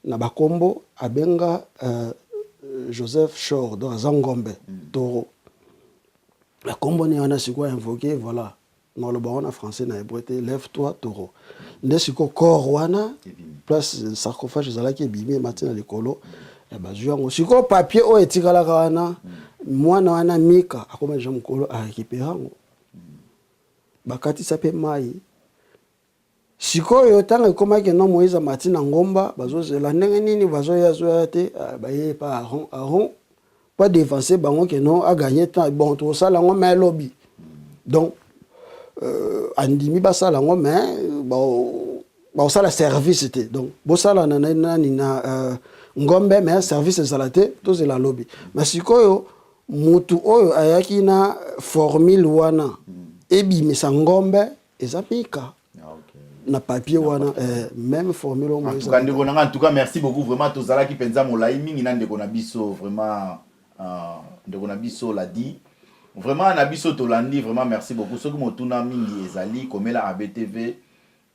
na bakombo abenga Joseph Shor dans Zangombe Toro la combo ni ana siko invoqué voilà dans le baron en français na hébreu lève-toi Toro ndesiko corps wana place sarcophage zalaki bimi matin na likolo ya bazuango siko papier o etikala kana mwana wana mika akoma jamu kolo a récupérer bakati sape mai sikoyo tanga komaki na Moïse matina ngomba bazozela ndenge nini bazoya te baye pa Aaron pas dévancer bango que non a gagné temps bon to sala ngoma lobby donc andimi basala ngoma ba sala service était donc bo sala na ngombe mais service zalate to zela lobby mais sikoyo mutu oyo ayaki na formule wana ebi misangombe ezapika na papier wana même formule au moins en tout cas merci beaucoup vraiment tozala ki penza molai mingi na ndeko na biso vraiment ndeko na biso l'a dit Vraiment, Nabiso Tolandi, vraiment merci beaucoup. Ce que Motuna Mingi Ezali, comme la ABTV,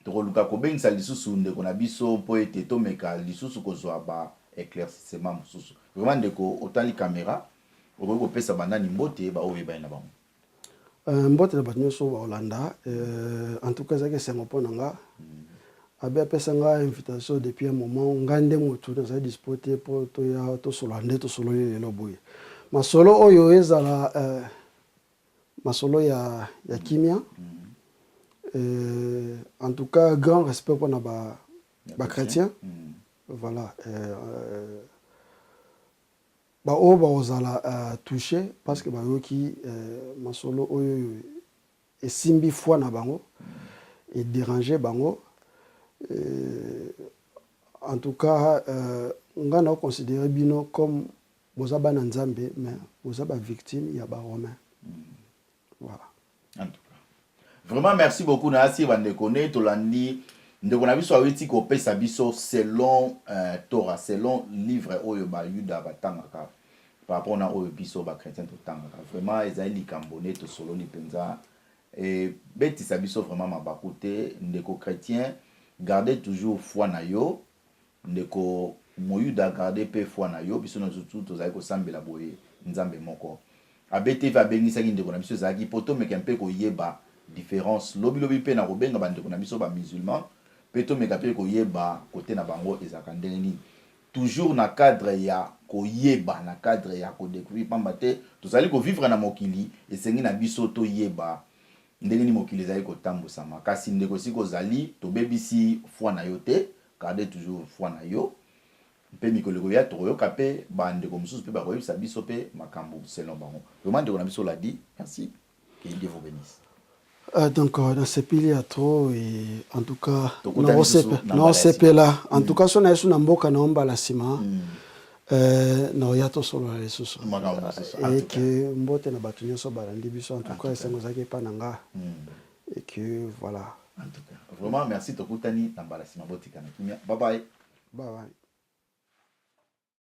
Toluka Kobeng Salisusu, Ndeko Nabiso, Poete Tomeka, Lisusu Kozoaba, éclaircissement Mususu. Vraiment, Ndeko, autant les caméras, Oko Pesa Bandani Mbote, Owe Baina Bam. Mbote na Batnyo So Hollanda, en tout cas, c'est un peu nanga. Abe Pesa nga invitation depuis un moment, Ngande Motu, nous a disputé pour to Solande, to Solo le Loboye. Ma solo oyo ezala masolo ya kimia. En tout cas, grand respect pour les chrétiens. Voilà. Ozala touché parce que bayoki masolo oyo et simbi foi na bango et déranger bango. En tout cas, on a considéré bino comme Bozaba Nzambe, mais Bozaba victime, il y a des Romains. Voilà. En tout cas. Vraiment, merci beaucoup. Nasi Vandekone, Tolandi, Ndekona biso aweti ko pesa biso selon Torah, selon livre Oyoba Yuda Batangaka. Par rapport à Oyo biso ba chrétien to tangaka. Vraiment, ezali kambone to solo ni penza. Et beti sabiso vraiment mabakote, ndeko chrétien, gardez toujours foi na yo, ndeko moyuda garder pe foi na yo biso na surtout tozali ko sambela boye nzambe moko abete va bengisa ki ndeko na biso zaki poto meka mpe ko yeba différence lobi pe na kobenga bandeko na biso ba musulman pe to meka pe ko yeba côté na bango ezaka ndenge nini toujours na cadre ya ko yeba na cadre ya ko découvrir pamba te tozali ko vivre na mokili esengi na biso to yeba ndenge ni mokili ezali ko tambosama kasi ndeko siko zali to bebisi foi na yo te garder toujours foi na yo pe mikoleko ya toroyo kapé bande comme sous pe ba koyisa biso pe makambo selon bango vraiment de biso l'a dit merci que Dieu vous bénisse. Donc dans ce pays à trop et en tout cas non c'est là en tout cas son na na mboka na omba la sima no ya to solo la susu et que mbote na batu nyoso balandi biso en tout cas c'est ngozaki pa nanga et que voilà en tout cas vraiment merci tokutani na bala sima botika na kimia bye bye. Bye bye.